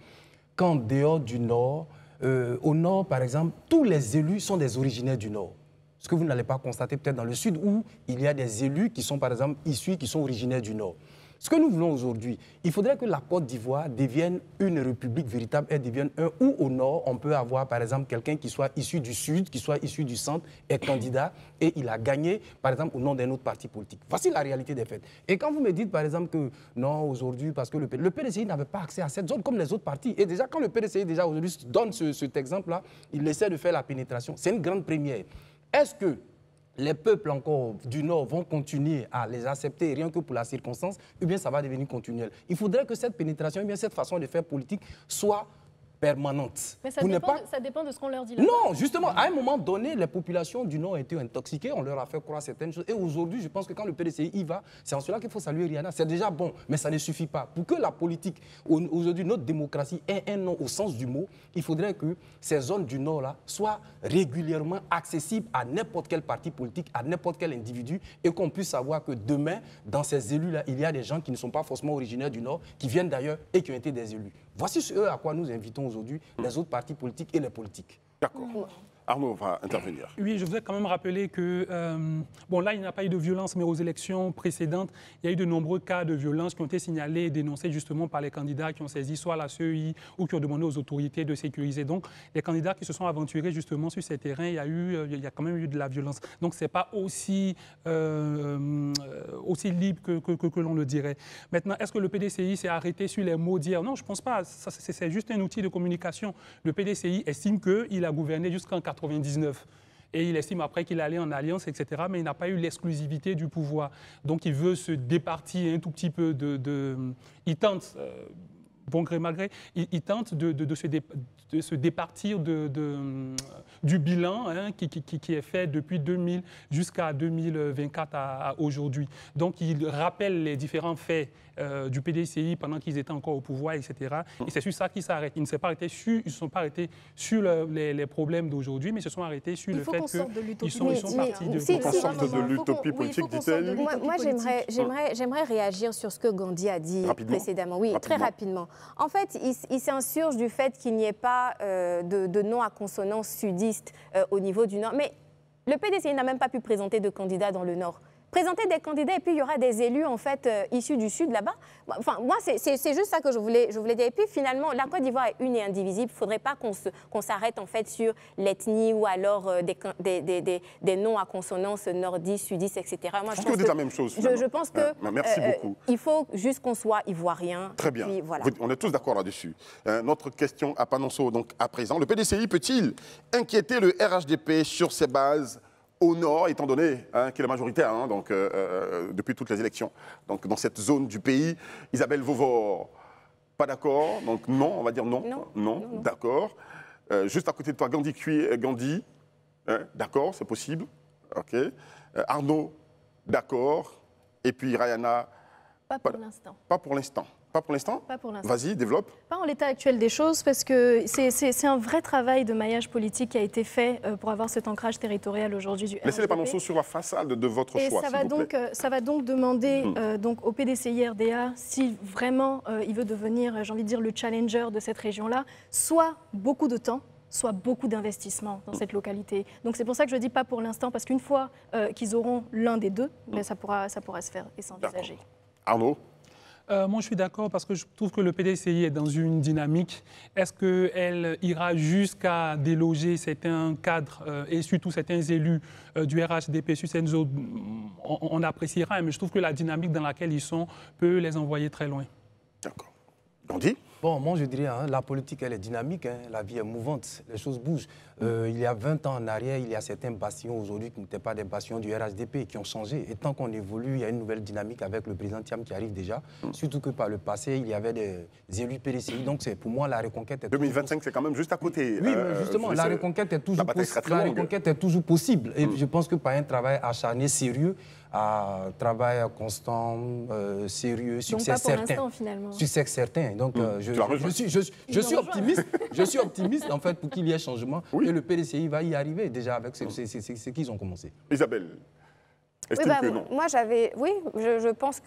qu'en dehors du Nord, au Nord, par exemple, tous les élus sont des originaires du Nord. Ce que vous n'allez pas constater peut-être dans le Sud, où il y a des élus qui sont, par exemple, issus, qui sont originaires du Nord. Ce que nous voulons aujourd'hui, il faudrait que la Côte d'Ivoire devienne une république véritable, elle devienne où au Nord, on peut avoir, par exemple, quelqu'un qui soit issu du Sud, qui soit issu du Centre, est candidat et il a gagné, par exemple, au nom d'un autre parti politique. Voici la réalité des faits. Et quand vous me dites, par exemple, que non, aujourd'hui, parce que le PDCI n'avait pas accès à cette zone comme les autres partis, et déjà, quand le PDCI, déjà aujourd'hui, donne cet exemple-là, il essaie de faire la pénétration. C'est une grande première. Est-ce que les peuples encore du Nord vont continuer à les accepter rien que pour la circonstance, ou bien ça va devenir continuel? Il faudrait que cette pénétration, ou bien cette façon de faire politique soit permanente. Mais ça dépend de ce qu'on leur dit là. Non, justement, à un moment donné, les populations du Nord ont été intoxiquées, on leur a fait croire certaines choses. Et aujourd'hui, je pense que quand le PDCI y va, c'est en cela qu'il faut saluer Rihanna. C'est déjà bon, mais ça ne suffit pas. Pour que la politique, aujourd'hui, notre démocratie ait un nom au sens du mot, il faudrait que ces zones du Nord-là soient régulièrement accessibles à n'importe quel parti politique, à n'importe quel individu, et qu'on puisse savoir que demain, dans ces élus-là, il y a des gens qui ne sont pas forcément originaires du Nord, qui viennent d'ailleurs et qui ont été des élus. Voici ce à quoi nous invitons aujourd'hui les autres partis politiques et les politiques. D'accord. Arnaud va intervenir. Oui, je voudrais quand même rappeler que, bon là, il n'y a pas eu de violence, mais aux élections précédentes, il y a eu de nombreux cas de violence qui ont été signalés et dénoncés justement par les candidats qui ont saisi soit la CEI ou qui ont demandé aux autorités de sécuriser. Donc, les candidats qui se sont aventurés justement sur ces terrains, il y a quand même eu de la violence. Donc, ce n'est pas aussi libre que l'on le dirait. Maintenant, est-ce que le PDCI s'est arrêté sur les mots d'hier? Non, je ne pense pas. C'est juste un outil de communication. Le PDCI estime qu'il a gouverné jusqu'en 99. Et il estime après qu'il allait en alliance, etc. Mais il n'a pas eu l'exclusivité du pouvoir. Donc il veut se départir un tout petit peu il tente, bon gré mal gré, il tente de se départir du bilan qui est fait depuis 2000 jusqu'à 2024 à aujourd'hui. Donc il rappelle les différents faits du PDCI pendant qu'ils étaient encore au pouvoir, etc. Et c'est sur ça qu'ils s'arrêtent. Ils ne sont pas arrêtés sur les problèmes d'aujourd'hui, mais se sont arrêtés sur le fait qu'ils sont partis de... Il faut qu'on sorte de l'utopie politique, dit-elle. Moi, j'aimerais réagir sur ce que Gandhi a dit précédemment. Oui, très rapidement. En fait, il s'insurge du fait qu'il n'y ait pas de nom à consonance sudiste au niveau du Nord. Mais le PDCI n'a même pas pu présenter de candidats dans le Nord. Présenter des candidats et puis il y aura des élus en fait issus du Sud là-bas. Enfin, moi, c'est juste ça que je voulais dire. Et puis finalement, la Côte d'Ivoire est une et indivisible. Il ne faudrait pas qu'on s'arrête en fait sur l'ethnie ou alors des noms à consonance nordiste, sudiste, etc. Moi, je pense que vous dites la même chose. Je pense que merci beaucoup. Il faut juste qu'on soit ivoirien. Très bien. Puis, voilà. On est tous d'accord là-dessus. Notre question à Panonceau, donc à présent, le PDCI peut-il inquiéter le RHDP sur ses bases au Nord, étant donné qu'il est majoritaire depuis toutes les élections, donc dans cette zone du pays? Isabelle Vauvor, pas d'accord, donc non, on va dire non. Non. D'accord. Juste à côté de toi, Gandhi, d'accord, c'est possible. Ok. Arnaud, d'accord. Et puis Rihanna, pas pour l'instant. Pas pour l'instant. Pas pour l'instant? Pas pour l'instant. Vas-y, développe. Pas en l'état actuel des choses, parce que c'est un vrai travail de maillage politique qui a été fait pour avoir cet ancrage territorial aujourd'hui du RHDP. Laissez les panonceaux sur la façade de votre choix, ça va donc demander au PDCI-RDA, si vraiment il veut devenir, j'ai envie de dire, le challenger de cette région-là, soit beaucoup de temps, soit beaucoup d'investissement dans cette localité. Donc c'est pour ça que je dis pas pour l'instant, parce qu'une fois qu'ils auront l'un des deux, ça pourra se faire et s'envisager. Arnaud? Moi, je suis d'accord parce que je trouve que le PDCI est dans une dynamique. Est-ce qu'elle ira jusqu'à déloger certains cadres et surtout certains élus du RHDP sur cette zone? On appréciera, mais je trouve que la dynamique dans laquelle ils sont peut les envoyer très loin. D'accord. Gandhi? Bon, moi je dirais, la politique elle est dynamique, la vie est mouvante, les choses bougent. Il y a 20 ans en arrière, il y a certains bastions aujourd'hui qui n'étaient pas des bastions du RHDP qui ont changé. Et tant qu'on évolue, il y a une nouvelle dynamique avec le président Thiam qui arrive déjà. Surtout que par le passé, il y avait des élus PDCI. Donc pour moi, la reconquête est 2025, c'est quand même juste à côté. Oui, mais justement, la reconquête est toujours possible. Et je pense que par un travail acharné, sérieux, à travail constant, sérieux, succès certain. Succès certain. Donc, je suis optimiste. Je suis optimiste, en fait, pour qu'il y ait changement. Oui. Et le PDCI va y arriver déjà avec ce qu'ils ont commencé. Isabelle, estime que non? Moi, je pense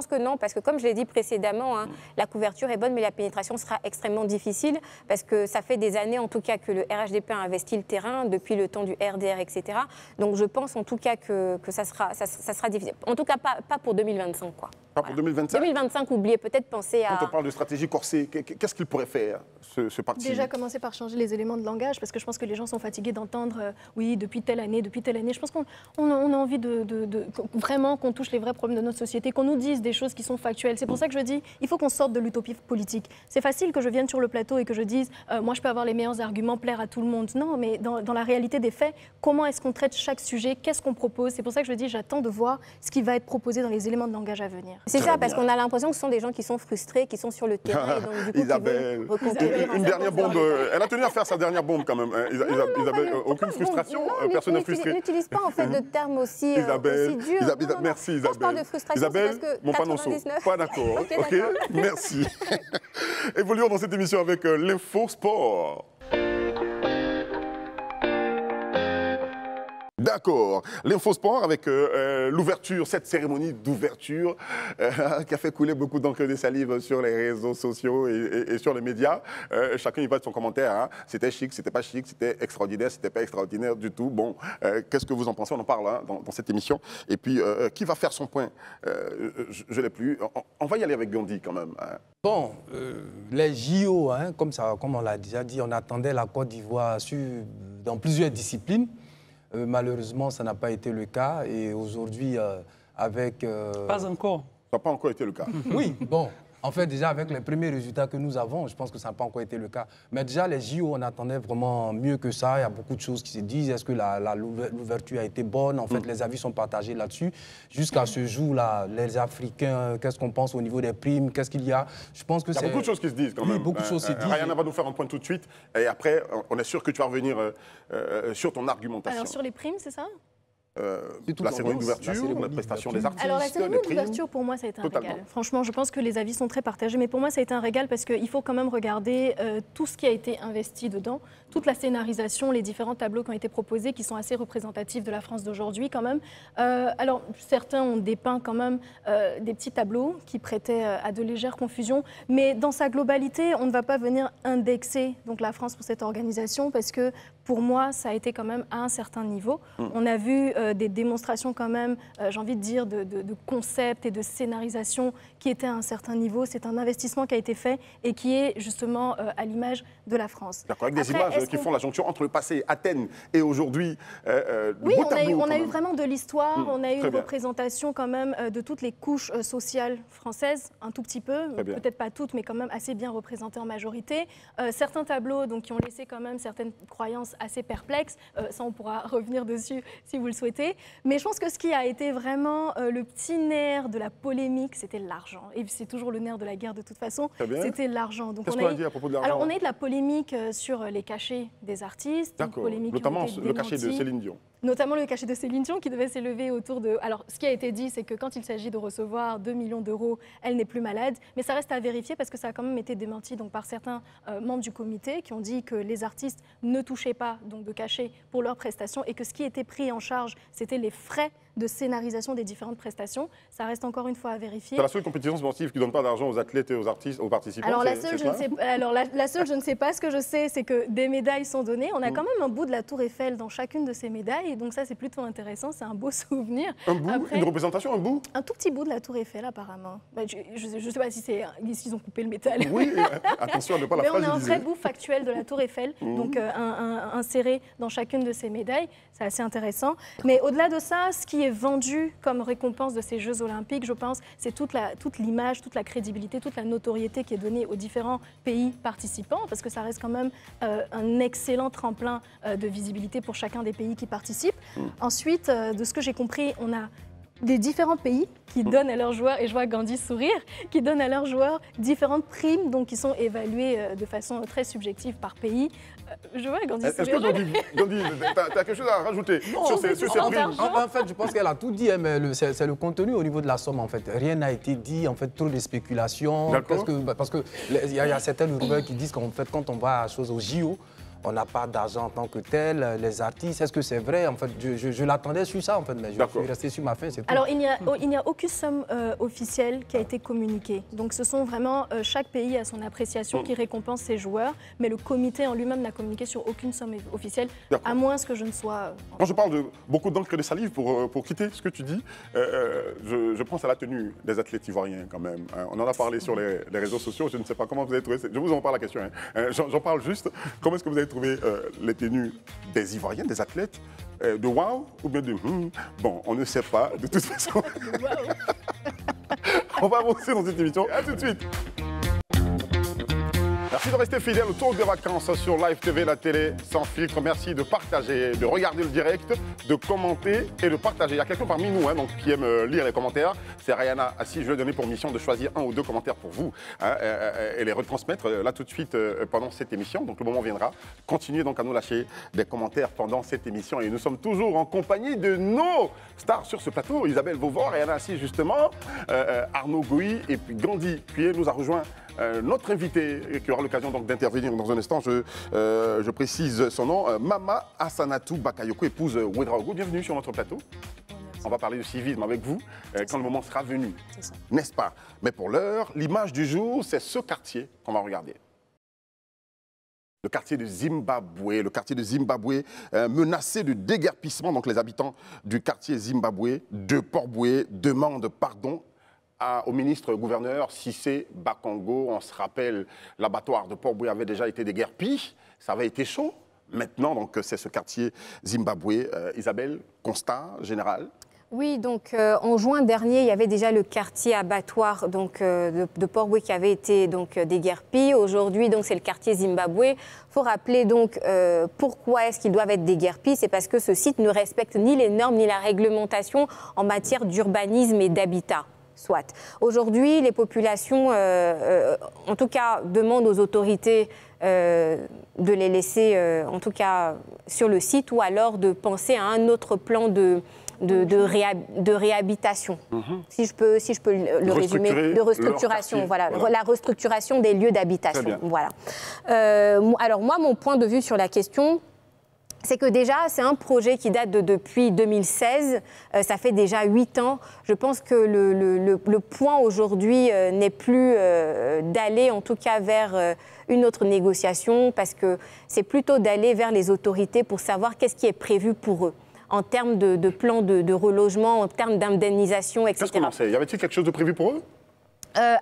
que non, parce que comme je l'ai dit précédemment, la couverture est bonne, mais la pénétration sera extrêmement difficile, parce que ça fait des années, en tout cas, que le RHDP a investi le terrain, depuis le temps du RDR, etc. Donc, je pense, en tout cas, que ça sera difficile. En tout cas, pas pour 2025, quoi. Pas pour 2025? 2025, oubliez, peut-être penser à... Quand on parle de stratégie corsée, qu'est-ce qu'il pourrait faire, ce parti? Déjà, commencer par changer les éléments de langage, parce que je pense que les gens sont fatigués d'entendre oui, depuis telle année. Je pense qu'on a envie vraiment qu'on touche les vrais problèmes de notre société, qu'on nous dise des choses qui sont factuelles. C'est pour ça que je dis, il faut qu'on sorte de l'utopie politique. C'est facile que je vienne sur le plateau et que je dise, moi je peux avoir les meilleurs arguments, plaire à tout le monde. Non, mais dans la réalité des faits, comment est-ce qu'on traite chaque sujet? Qu'est-ce qu'on propose? C'est pour ça que je dis, j'attends de voir ce qui va être proposé dans les éléments de langage à venir. C'est ça, parce qu'on a l'impression que ce sont des gens qui sont frustrés, qui sont sur le terrain. Et donc, du coup, Isabelle, une dernière bombe. Elle a tenu à faire sa dernière bombe quand même. Isabelle, aucune frustration, personne n'est frustré. N'utilise pas en fait de termes aussi durs. Merci Isabelle. Quand je parle de frustration, Isabelle, parce que mon panonceau. Pas d'accord. Ok, merci. Évoluons dans cette émission avec l'info sport. D'accord. L'infosport avec l'ouverture, cette cérémonie d'ouverture qui a fait couler beaucoup d'encre de salive sur les réseaux sociaux et sur les médias. Chacun y va de son commentaire. Hein. C'était chic, c'était pas chic, c'était extraordinaire, c'était pas extraordinaire du tout. Bon, qu'est-ce que vous en pensez? On en parle hein, dans cette émission. Et puis, qui va faire son point? Je l'ai plus. On va y aller avec Gandhi quand même. Hein. Bon, les JO, hein, comme on l'a déjà dit, on attendait la Côte d'Ivoire dans plusieurs disciplines. Malheureusement, ça n'a pas été le cas. Et aujourd'hui, avec... Pas encore. Ça n'a pas encore été le cas. Oui, bon. En fait, déjà, avec les premiers résultats que nous avons, je pense que ça n'a pas encore été le cas. Mais déjà, les JO, on attendait vraiment mieux que ça. Il y a beaucoup de choses qui se disent. Est-ce que l'ouverture a été bonne? En fait, les avis sont partagés là-dessus. Jusqu'à ce jour-là, les Africains, qu'est-ce qu'on pense au niveau des primes? Qu'est-ce qu'il y a? Je pense que il y a beaucoup de choses qui se disent quand même. Oui, beaucoup de choses se disent. Ryan va nous faire un point tout de suite. Et après, on est sûr que tu vas revenir sur ton argumentation. Alors, sur les primes, c'est ça? La cérémonie d'ouverture, la prestation des artistes. Alors la cérémonie d'ouverture, pour moi, ça a été un régal. Franchement, je pense que les avis sont très partagés, mais pour moi, ça a été un régal parce qu'il faut quand même regarder tout ce qui a été investi dedans, toute la scénarisation, les différents tableaux qui ont été proposés, qui sont assez représentatifs de la France d'aujourd'hui quand même. Alors, certains ont dépeint quand même des petits tableaux qui prêtaient à de légères confusions, mais dans sa globalité, on ne va pas venir indexer donc, la France pour cette organisation parce que pour moi, ça a été quand même à un certain niveau. On a vu des démonstrations quand même, j'ai envie de dire, de concepts et de scénarisation qui étaient à un certain niveau. C'est un investissement qui a été fait et qui est justement à l'image de la France. D'accord, avec des images qui font la jonction entre le passé, Athènes, et aujourd'hui. Oui, on a eu vraiment de l'histoire, on a eu une représentation quand même de toutes les couches sociales françaises, un tout petit peu, peut-être pas toutes, mais quand même assez bien représentées en majorité. Certains tableaux donc, qui ont laissé quand même certaines croyances assez perplexes, ça on pourra revenir dessus si vous le souhaitez. Mais je pense que ce qui a été vraiment le petit nerf de la polémique, c'était l'argent. Et c'est toujours le nerf de la guerre de toute façon, c'était l'argent. Qu'est-ce qu'on a dit à propos de l'argent? Alors on a eu de la polémique sur les cachets des artistes, notamment le cachet de Céline Dion. Notamment le cachet de Céline Dion qui devait s'élever autour de... Alors, ce qui a été dit, c'est que quand il s'agit de recevoir 2 millions d'euros, elle n'est plus malade. Mais ça reste à vérifier parce que ça a quand même été démenti donc, par certains membres du comité qui ont dit que les artistes ne touchaient pas donc, de cachet pour leurs prestations et que ce qui était pris en charge, c'était les frais de scénarisation des différentes prestations. Ça reste encore une fois à vérifier. C'est la seule compétition sportive qui ne donne pas d'argent aux athlètes et aux artistes, aux participants. Alors, la seule, je ne sais pas. Ce que je sais, c'est que des médailles sont données. On a quand même un bout de la Tour Eiffel dans chacune de ces médailles. Et donc ça, c'est plutôt intéressant. C'est un beau souvenir. Un bout? Après, une représentation, un bout? Un tout petit bout de la Tour Eiffel, apparemment. Je ne sais pas si c'est s'ils ont coupé le métal. Oui, attention à ne pas la fragiliser. Mais on a un vrai bout factuel de la Tour Eiffel, donc inséré dans chacune de ces médailles. C'est assez intéressant. Mais au-delà de ça, ce qui est vendu comme récompense de ces Jeux olympiques, je pense, c'est toute l'image, toute la crédibilité, toute la notoriété qui est donnée aux différents pays participants, parce que ça reste quand même un excellent tremplin de visibilité pour chacun des pays qui participent. Ensuite, de ce que j'ai compris, on a des différents pays qui donnent à leurs joueurs, et je vois Gandhi sourire, qui donnent à leurs joueurs différentes primes, donc qui sont évaluées de façon très subjective par pays. Je vois Gandhi sourire. Est-ce que Gandhi, tu as quelque chose à rajouter sur ces primes? En fait, je pense qu'elle a tout dit, hein, mais c'est le contenu au niveau de la somme, en fait. Rien n'a été dit, en fait, trop de spéculations. Parce que il y a certaines rumeurs qui disent qu'en fait, quand on va à chose au JO, on n'a pas d'argent en tant que tel, les artistes, est-ce que c'est vrai? En fait, je l'attendais sur ça, en fait, mais je suis resté sur ma fin, c'est tout. Alors, il n'y a aucune somme officielle qui a été communiquée. Donc, ce sont vraiment, chaque pays a son appréciation qui récompense ses joueurs, mais le comité en lui-même n'a communiqué sur aucune somme officielle, à moins que je ne sois... Quand je parle de beaucoup d'encre et de salive pour quitter ce que tu dis, je pense à la tenue des athlètes ivoiriens, quand même. On en a parlé sur les réseaux sociaux, je ne sais pas comment vous avez trouvé... Je vous en parle la question, hein. J'en parle juste. Comment est-ce que vous avez trouvé les tenues des Ivoiriens, des athlètes, de wow ou bien de bon, on ne sait pas, de toute façon. On va avancer dans cette émission. À tout de suite. Merci de rester fidèle au Tour des vacances sur Live TV, la télé sans filtre. Merci de partager, de regarder le direct, de commenter et de partager. Il y a quelqu'un parmi nous donc, qui aime lire les commentaires. C'est Rayana Assis. Je lui ai donné pour mission de choisir 1 ou 2 commentaires pour vous et les retransmettre là tout de suite pendant cette émission. Donc le moment viendra. Continuez donc à nous lâcher des commentaires pendant cette émission. Et nous sommes toujours en compagnie de nos stars sur ce plateau. Isabelle Vauvor, Rayana Assis justement, Arnaud Goï et puis Gandhi Puyer nous a rejoint. Notre invité qui aura l'occasion d'intervenir dans un instant, je précise son nom, Mama Assanatou Bakayoko, épouse Ouedraogo. Bienvenue sur notre plateau. On va parler de civisme avec vous quand le moment sera venu, n'est-ce pas? Mais pour l'heure, l'image du jour, c'est ce quartier qu'on va regarder. Le quartier de Zimbabwe, menacé de déguerpissement. Donc les habitants du quartier Zimbabwe de Port-Boué demandent pardon au ministre-gouverneur Cissé Bakongo. On se rappelle, l'abattoir de Port-Boué avait déjà été déguerpi, ça avait été chaud. Maintenant, donc, c'est ce quartier Zimbabwe. Isabelle, constat général? Oui, donc en juin dernier, il y avait déjà le quartier abattoir donc, de Port-Boué qui avait été donc, déguerpi. Aujourd'hui, donc, c'est le quartier Zimbabwe. Il faut rappeler donc pourquoi est-ce qu'ils doivent être déguerpis. C'est parce que ce site ne respecte ni les normes ni la réglementation en matière d'urbanisme et d'habitat. Soit. Aujourd'hui, les populations, en tout cas, demandent aux autorités de les laisser, en tout cas, sur le site ou alors de penser à un autre plan de réhabilitation, si je peux le résumer, de restructuration, voilà, la restructuration des lieux d'habitation. Voilà. Alors moi, mon point de vue sur la question, c'est que déjà, c'est un projet qui date depuis 2016, ça fait déjà 8 ans. Je pense que le point aujourd'hui n'est plus d'aller en tout cas vers une autre négociation, parce que c'est plutôt d'aller vers les autorités pour savoir qu'est-ce qui est prévu pour eux, en termes de plan de relogement, en termes d'indemnisation, etc. Qu'est-ce qu'on en sait? Y avait-il quelque chose de prévu pour eux?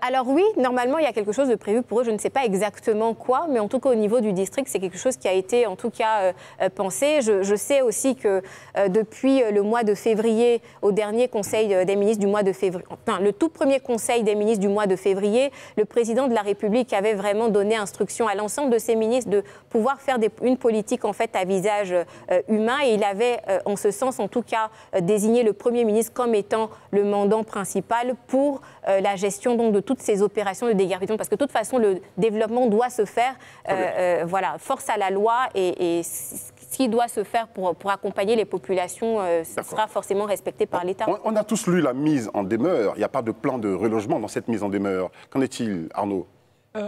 Alors oui, normalement, il y a quelque chose de prévu pour eux. Je ne sais pas exactement quoi, mais en tout cas, au niveau du district, c'est quelque chose qui a été, en tout cas, pensé. Je sais aussi que depuis le mois de février, au dernier Conseil des ministres du mois de février, enfin, le tout premier Conseil des ministres du mois de février, le président de la République avait vraiment donné instruction à l'ensemble de ses ministres de pouvoir faire une politique, en fait, à visage humain. Et il avait, en ce sens, en tout cas, désigné le Premier ministre comme étant le mandant principal pour la gestion de toutes ces opérations de déguerpissement, parce que de toute façon, le développement doit se faire, voilà, force à la loi, et ce qui doit se faire pour accompagner les populations sera forcément respecté par l'État. On a tous lu la mise en demeure. Il n'y a pas de plan de relogement dans cette mise en demeure. Qu'en est-il, Arnaud?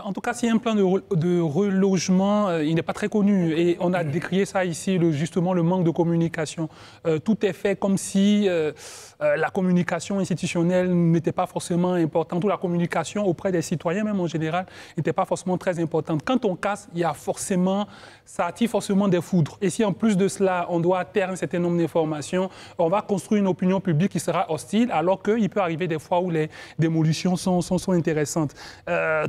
En tout cas, s'il y a un plan de relogement, il n'est pas très connu. Et on a décrié ça ici, justement, le manque de communication. Tout est fait comme si la communication institutionnelle n'était pas forcément importante, ou la communication auprès des citoyens, même en général, n'était pas forcément très importante. Quand on casse, ça attire forcément des foudres. Et si en plus de cela, on doit taire un certain nombre d'informations, on va construire une opinion publique qui sera hostile, alors qu'il peut arriver des fois où les démolitions sont intéressantes.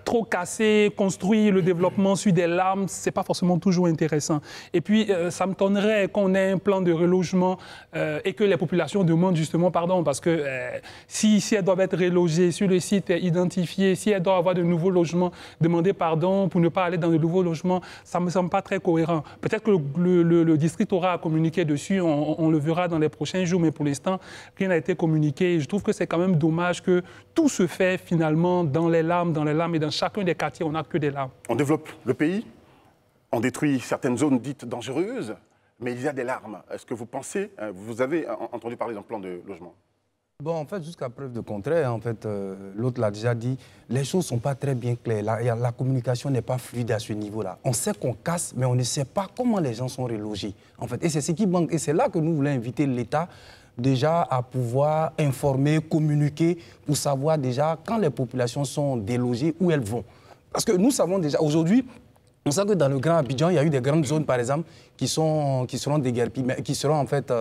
Trop cassé, assez construit le développement sur des larmes, c'est pas forcément toujours intéressant. Et puis, ça me tonnerait qu'on ait un plan de relogement et que les populations demandent justement pardon, parce que si elles doivent être relogées sur le site identifié, si elles doivent avoir de nouveaux logements, demander pardon pour ne pas aller dans de nouveaux logements, ça me semble pas très cohérent. Peut-être que le district aura à communiquer dessus, on le verra dans les prochains jours, mais pour l'instant, rien n'a été communiqué. Et je trouve que c'est quand même dommage que tout se fait finalement dans les larmes, et dans chacun des quartiers, on n'a que des larmes. On développe le pays, on détruit certaines zones dites dangereuses, mais il y a des larmes. Est-ce que vous pensez, vous avez entendu parler d'un plan de logement? Bon, en fait, jusqu'à preuve de contraire, en fait, l'autre l'a déjà dit, les choses ne sont pas très bien claires. La communication n'est pas fluide à ce niveau-là. On sait qu'on casse, mais on ne sait pas comment les gens sont relogés. En fait. Et c'est ce qui manque. Et c'est là que nous voulons inviter l'État déjà à pouvoir informer, communiquer, pour savoir déjà quand les populations sont délogées, où elles vont. Parce que nous savons déjà, aujourd'hui, on sait que dans le Grand Abidjan, il y a eu des grandes zones, par exemple, qui seront déguerpies, mais qui seront en fait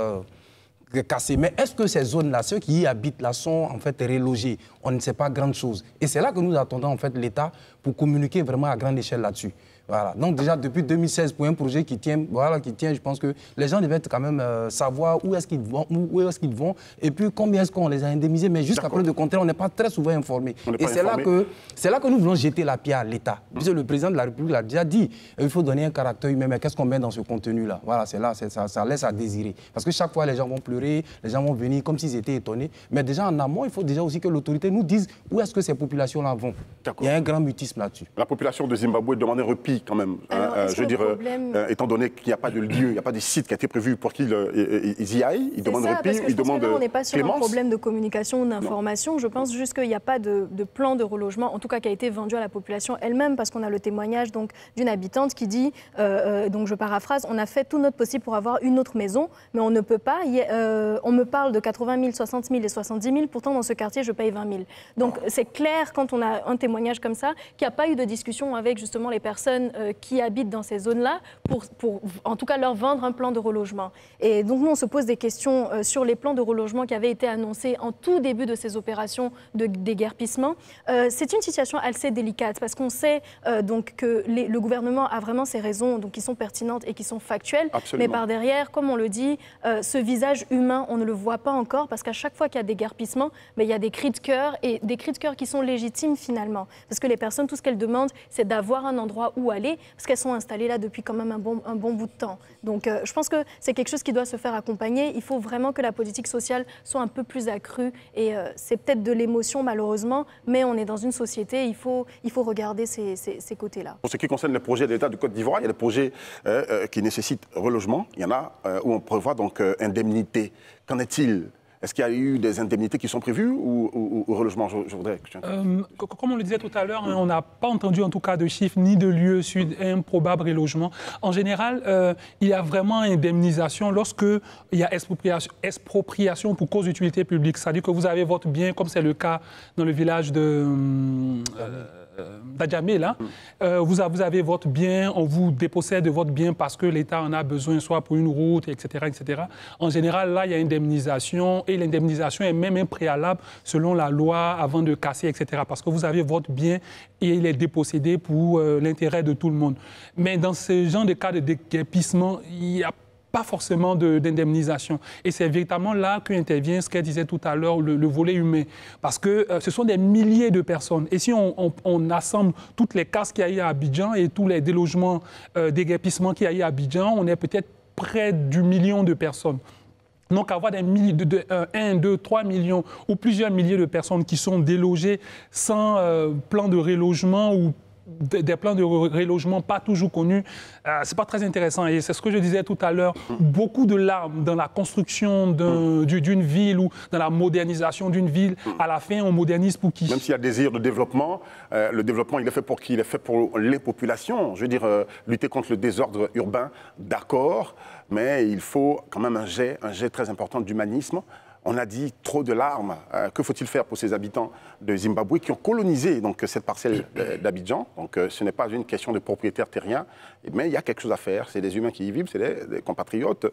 cassées. Mais est-ce que ces zones-là, ceux qui y habitent là, sont en fait relogés? On ne sait pas grand chose. Et c'est là que nous attendons en fait l'État pour communiquer vraiment à grande échelle là-dessus. Voilà. Donc déjà depuis 2016, pour un projet qui tient, je pense que les gens devaient quand même savoir où est-ce qu'ils vont, et puis combien est-ce qu'on les a indemnisés. Mais jusqu'à preuve de contraire, on n'est pas très souvent informés. Et c'est là que nous voulons jeter la pierre à l'État. Puisque le président de la République l'a déjà dit, il faut donner un caractère humain. Mais qu'est-ce qu'on met dans ce contenu-là? Voilà, c'est là, ça laisse à désirer. Parce que chaque fois, les gens vont pleurer, les gens vont venir comme s'ils étaient étonnés. Mais déjà en amont, il faut déjà aussi que l'autorité nous dise où est-ce que ces populations-là vont. Il y a un grand mutisme là-dessus. La population de Zimbabwe demande un repli quand même. Alors, je veux dire, étant donné qu'il n'y a pas de lieu, il n'y a pas de site qui a été prévu pour qu'ils y aillent, ils demandent repli, ils demandent clémence. On n'est pas sur un problème de communication ou d'information. Je pense juste qu'il n'y a pas de plan de relogement, en tout cas qui a été vendu à la population elle-même, parce qu'on a le témoignage d'une habitante qui dit, donc je paraphrase, on a fait tout notre possible pour avoir une autre maison, mais on ne peut pas. On me parle de 80 000, 60 000 et 70 000, pourtant dans ce quartier, je paye 20 000. Donc c'est clair, quand on a un témoignage comme ça, qu'il n'y a pas eu de discussion avec justement les personnes qui habitent dans ces zones-là pour en tout cas leur vendre un plan de relogement. Et donc nous on se pose des questions sur les plans de relogement qui avaient été annoncés en tout début de ces opérations de déguerpissement. C'est une situation assez délicate parce qu'on sait donc que le gouvernement a vraiment ses raisons donc, qui sont pertinentes et qui sont factuelles. Absolument. Mais par derrière, comme on le dit, ce visage humain, on ne le voit pas encore parce qu'à chaque fois qu'il y a déguerpissement, il y a des cris de cœur et des cris de cœur qui sont légitimes finalement. Parce que les personnes, tout ce qu'elles demandent, c'est d'avoir un endroit où aller parce qu'elles sont installées là depuis quand même un bon bout de temps. Donc je pense que c'est quelque chose qui doit se faire accompagner. Il faut vraiment que la politique sociale soit un peu plus accrue et c'est peut-être de l'émotion malheureusement, mais on est dans une société, il faut regarder ces côtés-là. Pour ce qui concerne les projets de l'État de Côte d'Ivoire, il y a des projets qui nécessitent relogement. Il y en a où on prévoit donc indemnité. Qu'en est-il ? Est-ce qu'il y a eu des indemnités qui sont prévues ou relogement? Je voudrais que tu comme on le disait tout à l'heure, on n'a pas entendu en tout cas de chiffres ni de lieu sur un probable relogement. En général, il y a vraiment indemnisation lorsqu'il y a expropriation pour cause d'utilité publique. C'est-à-dire que vous avez votre bien, comme c'est le cas dans le village d'Adjamé, là, vous avez votre bien, on vous dépossède de votre bien parce que l'État en a besoin, soit pour une route, etc., etc. En général, là, il y a indemnisation et l'indemnisation est même un préalable selon la loi avant de casser, etc. Parce que vous avez votre bien et il est dépossédé pour l'intérêt de tout le monde. Mais dans ce genre de cas de déguerpissement, il n'y a pas forcément d'indemnisation. Et c'est véritablement là qu'intervient ce qu'elle disait tout à l'heure, le volet humain. Parce que ce sont des milliers de personnes. Et si on assemble toutes les casses qu'il y a eu à Abidjan et tous les délogements, déguerpissements qu'il y a eu à Abidjan, on est peut-être près du million de personnes. Donc, avoir des 1, 2, 3 millions ou plusieurs milliers de personnes qui sont délogées sans plan de relogement ou des plans de relogement pas toujours connus, c'est pas très intéressant. Et c'est ce que je disais tout à l'heure, beaucoup de larmes dans la construction d'une ville ou dans la modernisation d'une ville. À la fin, on modernise pour qui? Même s'il y a désir de développement, le développement, il est fait pour qui? Il est fait pour les populations. Je veux dire, lutter contre le désordre urbain, d'accord, mais il faut quand même un jet très important d'humanisme. On a dit trop de larmes. Que faut-il faire pour ces habitants de Zimbabwe qui ont colonisé donc, cette parcelle d'Abidjan? Donc ce n'est pas une question de propriétaire terrien, mais il y a quelque chose à faire. C'est des humains qui y vivent, c'est des compatriotes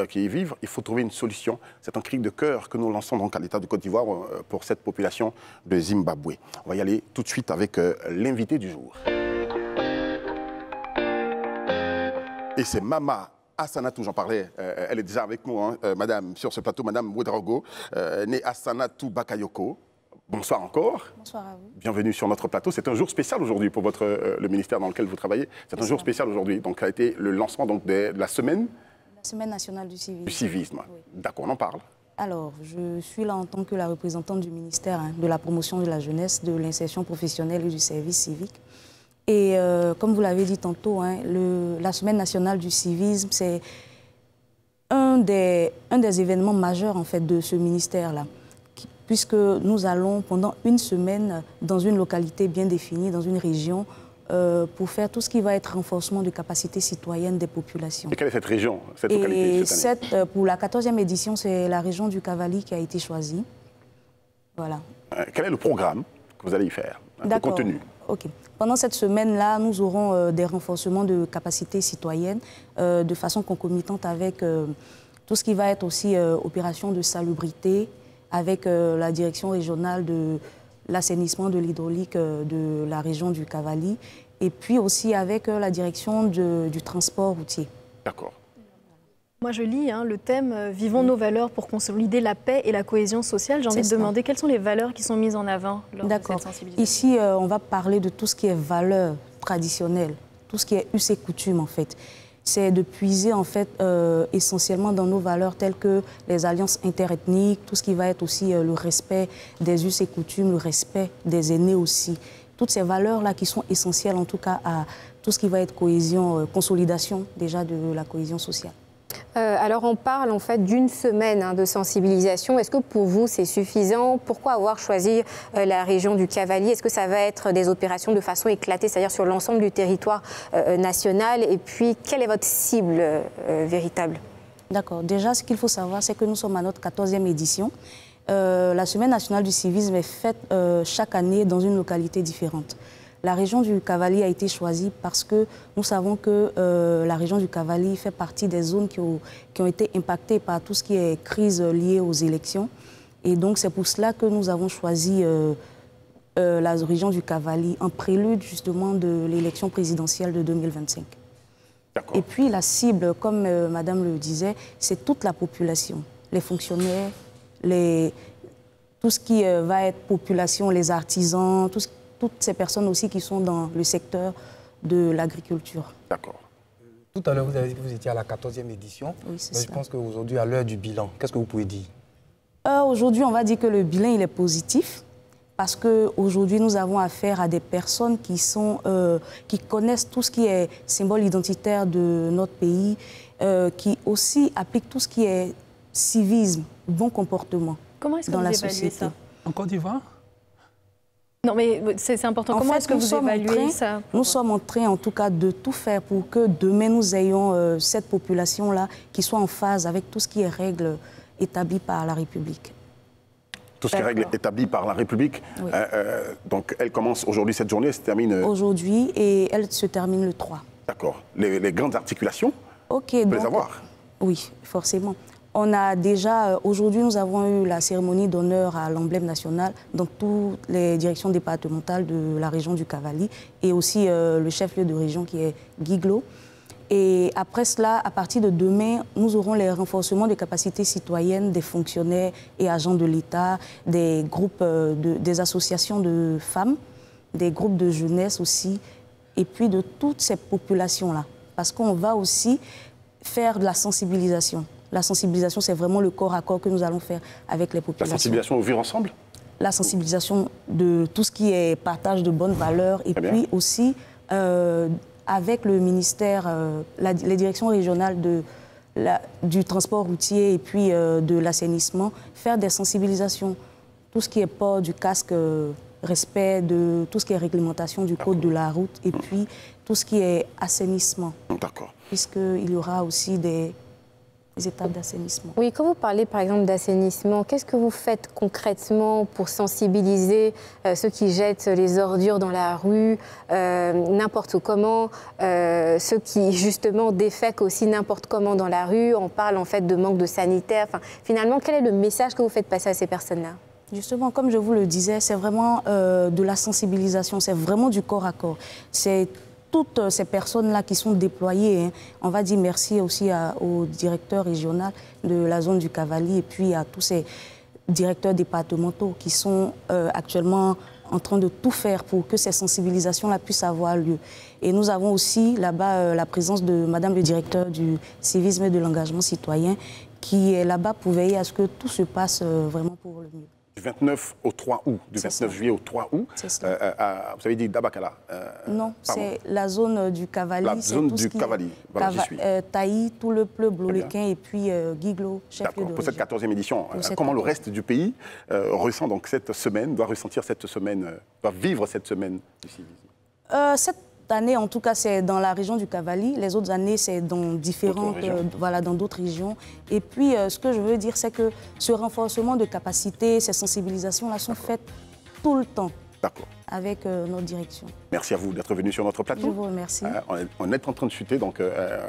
qui y vivent. Il faut trouver une solution. C'est un cri de cœur que nous lançons donc à l'État de Côte d'Ivoire pour cette population de Zimbabwe. On va y aller tout de suite avec l'invité du jour. Et c'est Mama Assanatou, j'en parlais, elle est déjà avec nous, hein, madame, sur ce plateau, madame Ouedraogo, née Assanatou Bakayoko. Bonsoir encore. Bonsoir à vous. Bienvenue sur notre plateau. C'est un jour spécial aujourd'hui pour le ministère dans lequel vous travaillez. C'est un jour spécial aujourd'hui. Donc, ça a été le lancement donc, de la semaine... La semaine nationale du civisme. Du civisme. Oui. D'accord, on en parle. Alors, je suis là en tant que la représentante du ministère de la promotion de la jeunesse, de l'insertion professionnelle et du service civique. Et comme vous l'avez dit tantôt, la Semaine nationale du civisme, c'est un des événements majeurs en fait, de ce ministère-là, puisque nous allons pendant une semaine dans une localité bien définie, dans une région, pour faire tout ce qui va être renforcement de capacité citoyenne des populations. Et quelle est cette région, cette localité cette année? Pour la 14e édition, c'est la région du Cavali qui a été choisie. Voilà. Quel est le programme que vous allez y faire? Le contenu? Ok. Pendant cette semaine-là, nous aurons des renforcements de capacités citoyennes de façon concomitante avec tout ce qui va être aussi opération de salubrité, avec la direction régionale de l'assainissement de l'hydraulique de la région du Cavali, et puis aussi avec la direction du transport routier. D'accord. Moi, je lis le thème « Vivons nos valeurs pour consolider la paix et la cohésion sociale ». J'ai envie de demander quelles sont les valeurs qui sont mises en avant lors de cette sensibilisation. Ici, on va parler de tout ce qui est valeurs traditionnelles, tout ce qui est us et coutumes, en fait. C'est de puiser, en fait, essentiellement dans nos valeurs telles que les alliances interethniques, tout ce qui va être aussi le respect des us et coutumes, le respect des aînés aussi. Toutes ces valeurs-là qui sont essentielles, en tout cas, à tout ce qui va être cohésion, consolidation, déjà, de la cohésion sociale. Alors on parle en fait d'une semaine de sensibilisation. Est-ce que pour vous c'est suffisant? Pourquoi avoir choisi la région du Cavali? Est-ce que ça va être des opérations de façon éclatée, c'est-à-dire sur l'ensemble du territoire national? Et puis quelle est votre cible véritable? D'accord. Déjà, ce qu'il faut savoir, c'est que nous sommes à notre 14e édition. La Semaine nationale du civisme est faite chaque année dans une localité différente. La région du Cavali a été choisie parce que nous savons que la région du Cavali fait partie des zones qui ont été impactées par tout ce qui est crise liée aux élections. Et donc c'est pour cela que nous avons choisi la région du Cavali en prélude justement de l'élection présidentielle de 2025. Et puis la cible, comme Madame le disait, c'est toute la population, les fonctionnaires, tout ce qui va être population, les artisans, toutes ces personnes aussi qui sont dans le secteur de l'agriculture. D'accord. Tout à l'heure, vous avez dit que vous étiez à la 14e édition. Oui, c'est ça. Je pense qu'aujourd'hui, à l'heure du bilan, qu'est-ce que vous pouvez dire? Aujourd'hui, on va dire que le bilan il est positif parce qu'aujourd'hui, nous avons affaire à des personnes qui connaissent tout ce qui est symbole identitaire de notre pays, qui aussi appliquent tout ce qui est civisme, bon comportement. Comment est-ce que dans vous la évaluez société. ça? En Côte d'Ivoire? Non, mais c'est important. Comment est-ce que vous évaluez ça? Nous sommes en train, en tout cas, de tout faire pour que demain, nous ayons cette population-là qui soit en phase avec tout ce qui est règles établies par la République. Tout ce qui est règles établies par la République. Oui. Donc, elle commence aujourd'hui, cette journée, elle se termine... Aujourd'hui, et elle se termine le 3. D'accord. Les grandes articulations, Ok, on peut donc, les avoir. Oui, forcément. On a déjà, aujourd'hui, nous avons eu la cérémonie d'honneur à l'emblème national dans toutes les directions départementales de la région du Cavali et aussi le chef-lieu de région qui est Guiglo. Et après cela, à partir de demain, nous aurons les renforcements de capacités citoyennes des fonctionnaires et agents de l'État, des groupes, des associations de femmes, des groupes de jeunesse aussi, et puis de toutes ces populations-là. Parce qu'on va aussi faire de la sensibilisation. La sensibilisation, c'est vraiment le corps à corps que nous allons faire avec les populations. La sensibilisation au vivre ensemble? La sensibilisation de tout ce qui est partage de bonnes valeurs et puis aussi avec le ministère, les directions régionales du transport routier et puis de l'assainissement, faire des sensibilisations. Tout ce qui est port du casque, respect de tout ce qui est réglementation du code de la route et puis tout ce qui est assainissement. D'accord. Puisqu'il y aura aussi des étapes d'assainissement. Oui, quand vous parlez par exemple d'assainissement, qu'est-ce que vous faites concrètement pour sensibiliser ceux qui jettent les ordures dans la rue, n'importe comment, ceux qui justement défèquent aussi n'importe comment dans la rue? On parle en fait de manque de sanitaire. Enfin, finalement, quel est le message que vous faites passer à ces personnes-là? Justement, comme je vous le disais, c'est vraiment de la sensibilisation, c'est vraiment du corps à corps. C'est toutes ces personnes-là qui sont déployées, hein. On va dire merci aussi au directeur régional de la zone du Cavali et puis à tous ces directeurs départementaux qui sont actuellement en train de tout faire pour que ces sensibilisations-là puissent avoir lieu. Et nous avons aussi là-bas la présence de Madame le directeur du civisme et de l'engagement citoyen qui est là-bas pour veiller à ce que tout se passe vraiment pour le mieux. Du 29 au 3 août, du 29 juillet au 3 août, vous avez dit Dabakala. Non, c'est la zone du Cavali. La zone du Cavali, voilà, j'y suis. Taï, tout le pleu, Bloléquin et puis Guiglo, chef-lieu de pour cette région. 14e édition, comment le reste du pays ressent donc cette semaine, doit vivre cette semaine du civisme? Cette année, en tout cas, c'est dans la région du Cavali. Les autres années, c'est dans différentes, dans d'autres régions. Et puis, ce que je veux dire, c'est que ce renforcement de capacité, ces sensibilisations-là sont faites tout le temps. D'accord. Avec notre direction. Merci à vous d'être venu sur notre plateau. Je vous remercie. On est en train de chuter, donc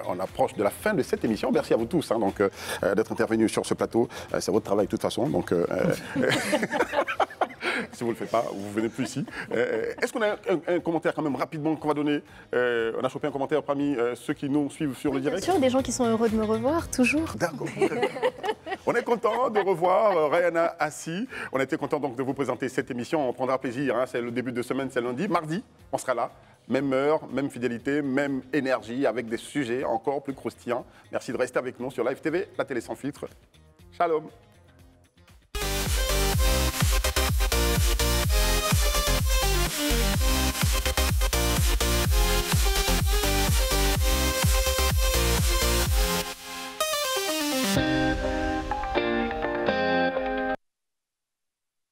on approche de la fin de cette émission. Merci à vous tous d'être intervenus sur ce plateau. C'est votre travail de toute façon. Donc, si vous ne le faites pas, vous ne venez plus ici. Est-ce qu'on a un commentaire quand même rapidement qu'on va donner? On a chopé un commentaire parmi ceux qui nous suivent sur le direct. Bien sûr, des gens qui sont heureux de me revoir, toujours. D'accord. On est content de revoir Rayana Assi. On a été content donc de vous présenter cette émission. On prendra plaisir. Hein. C'est le début de semaine, c'est lundi. Mardi, on sera là. Même heure, même fidélité, même énergie, avec des sujets encore plus croustillants. Merci de rester avec nous sur Live TV, la télé sans filtre. Shalom. We'll be right back.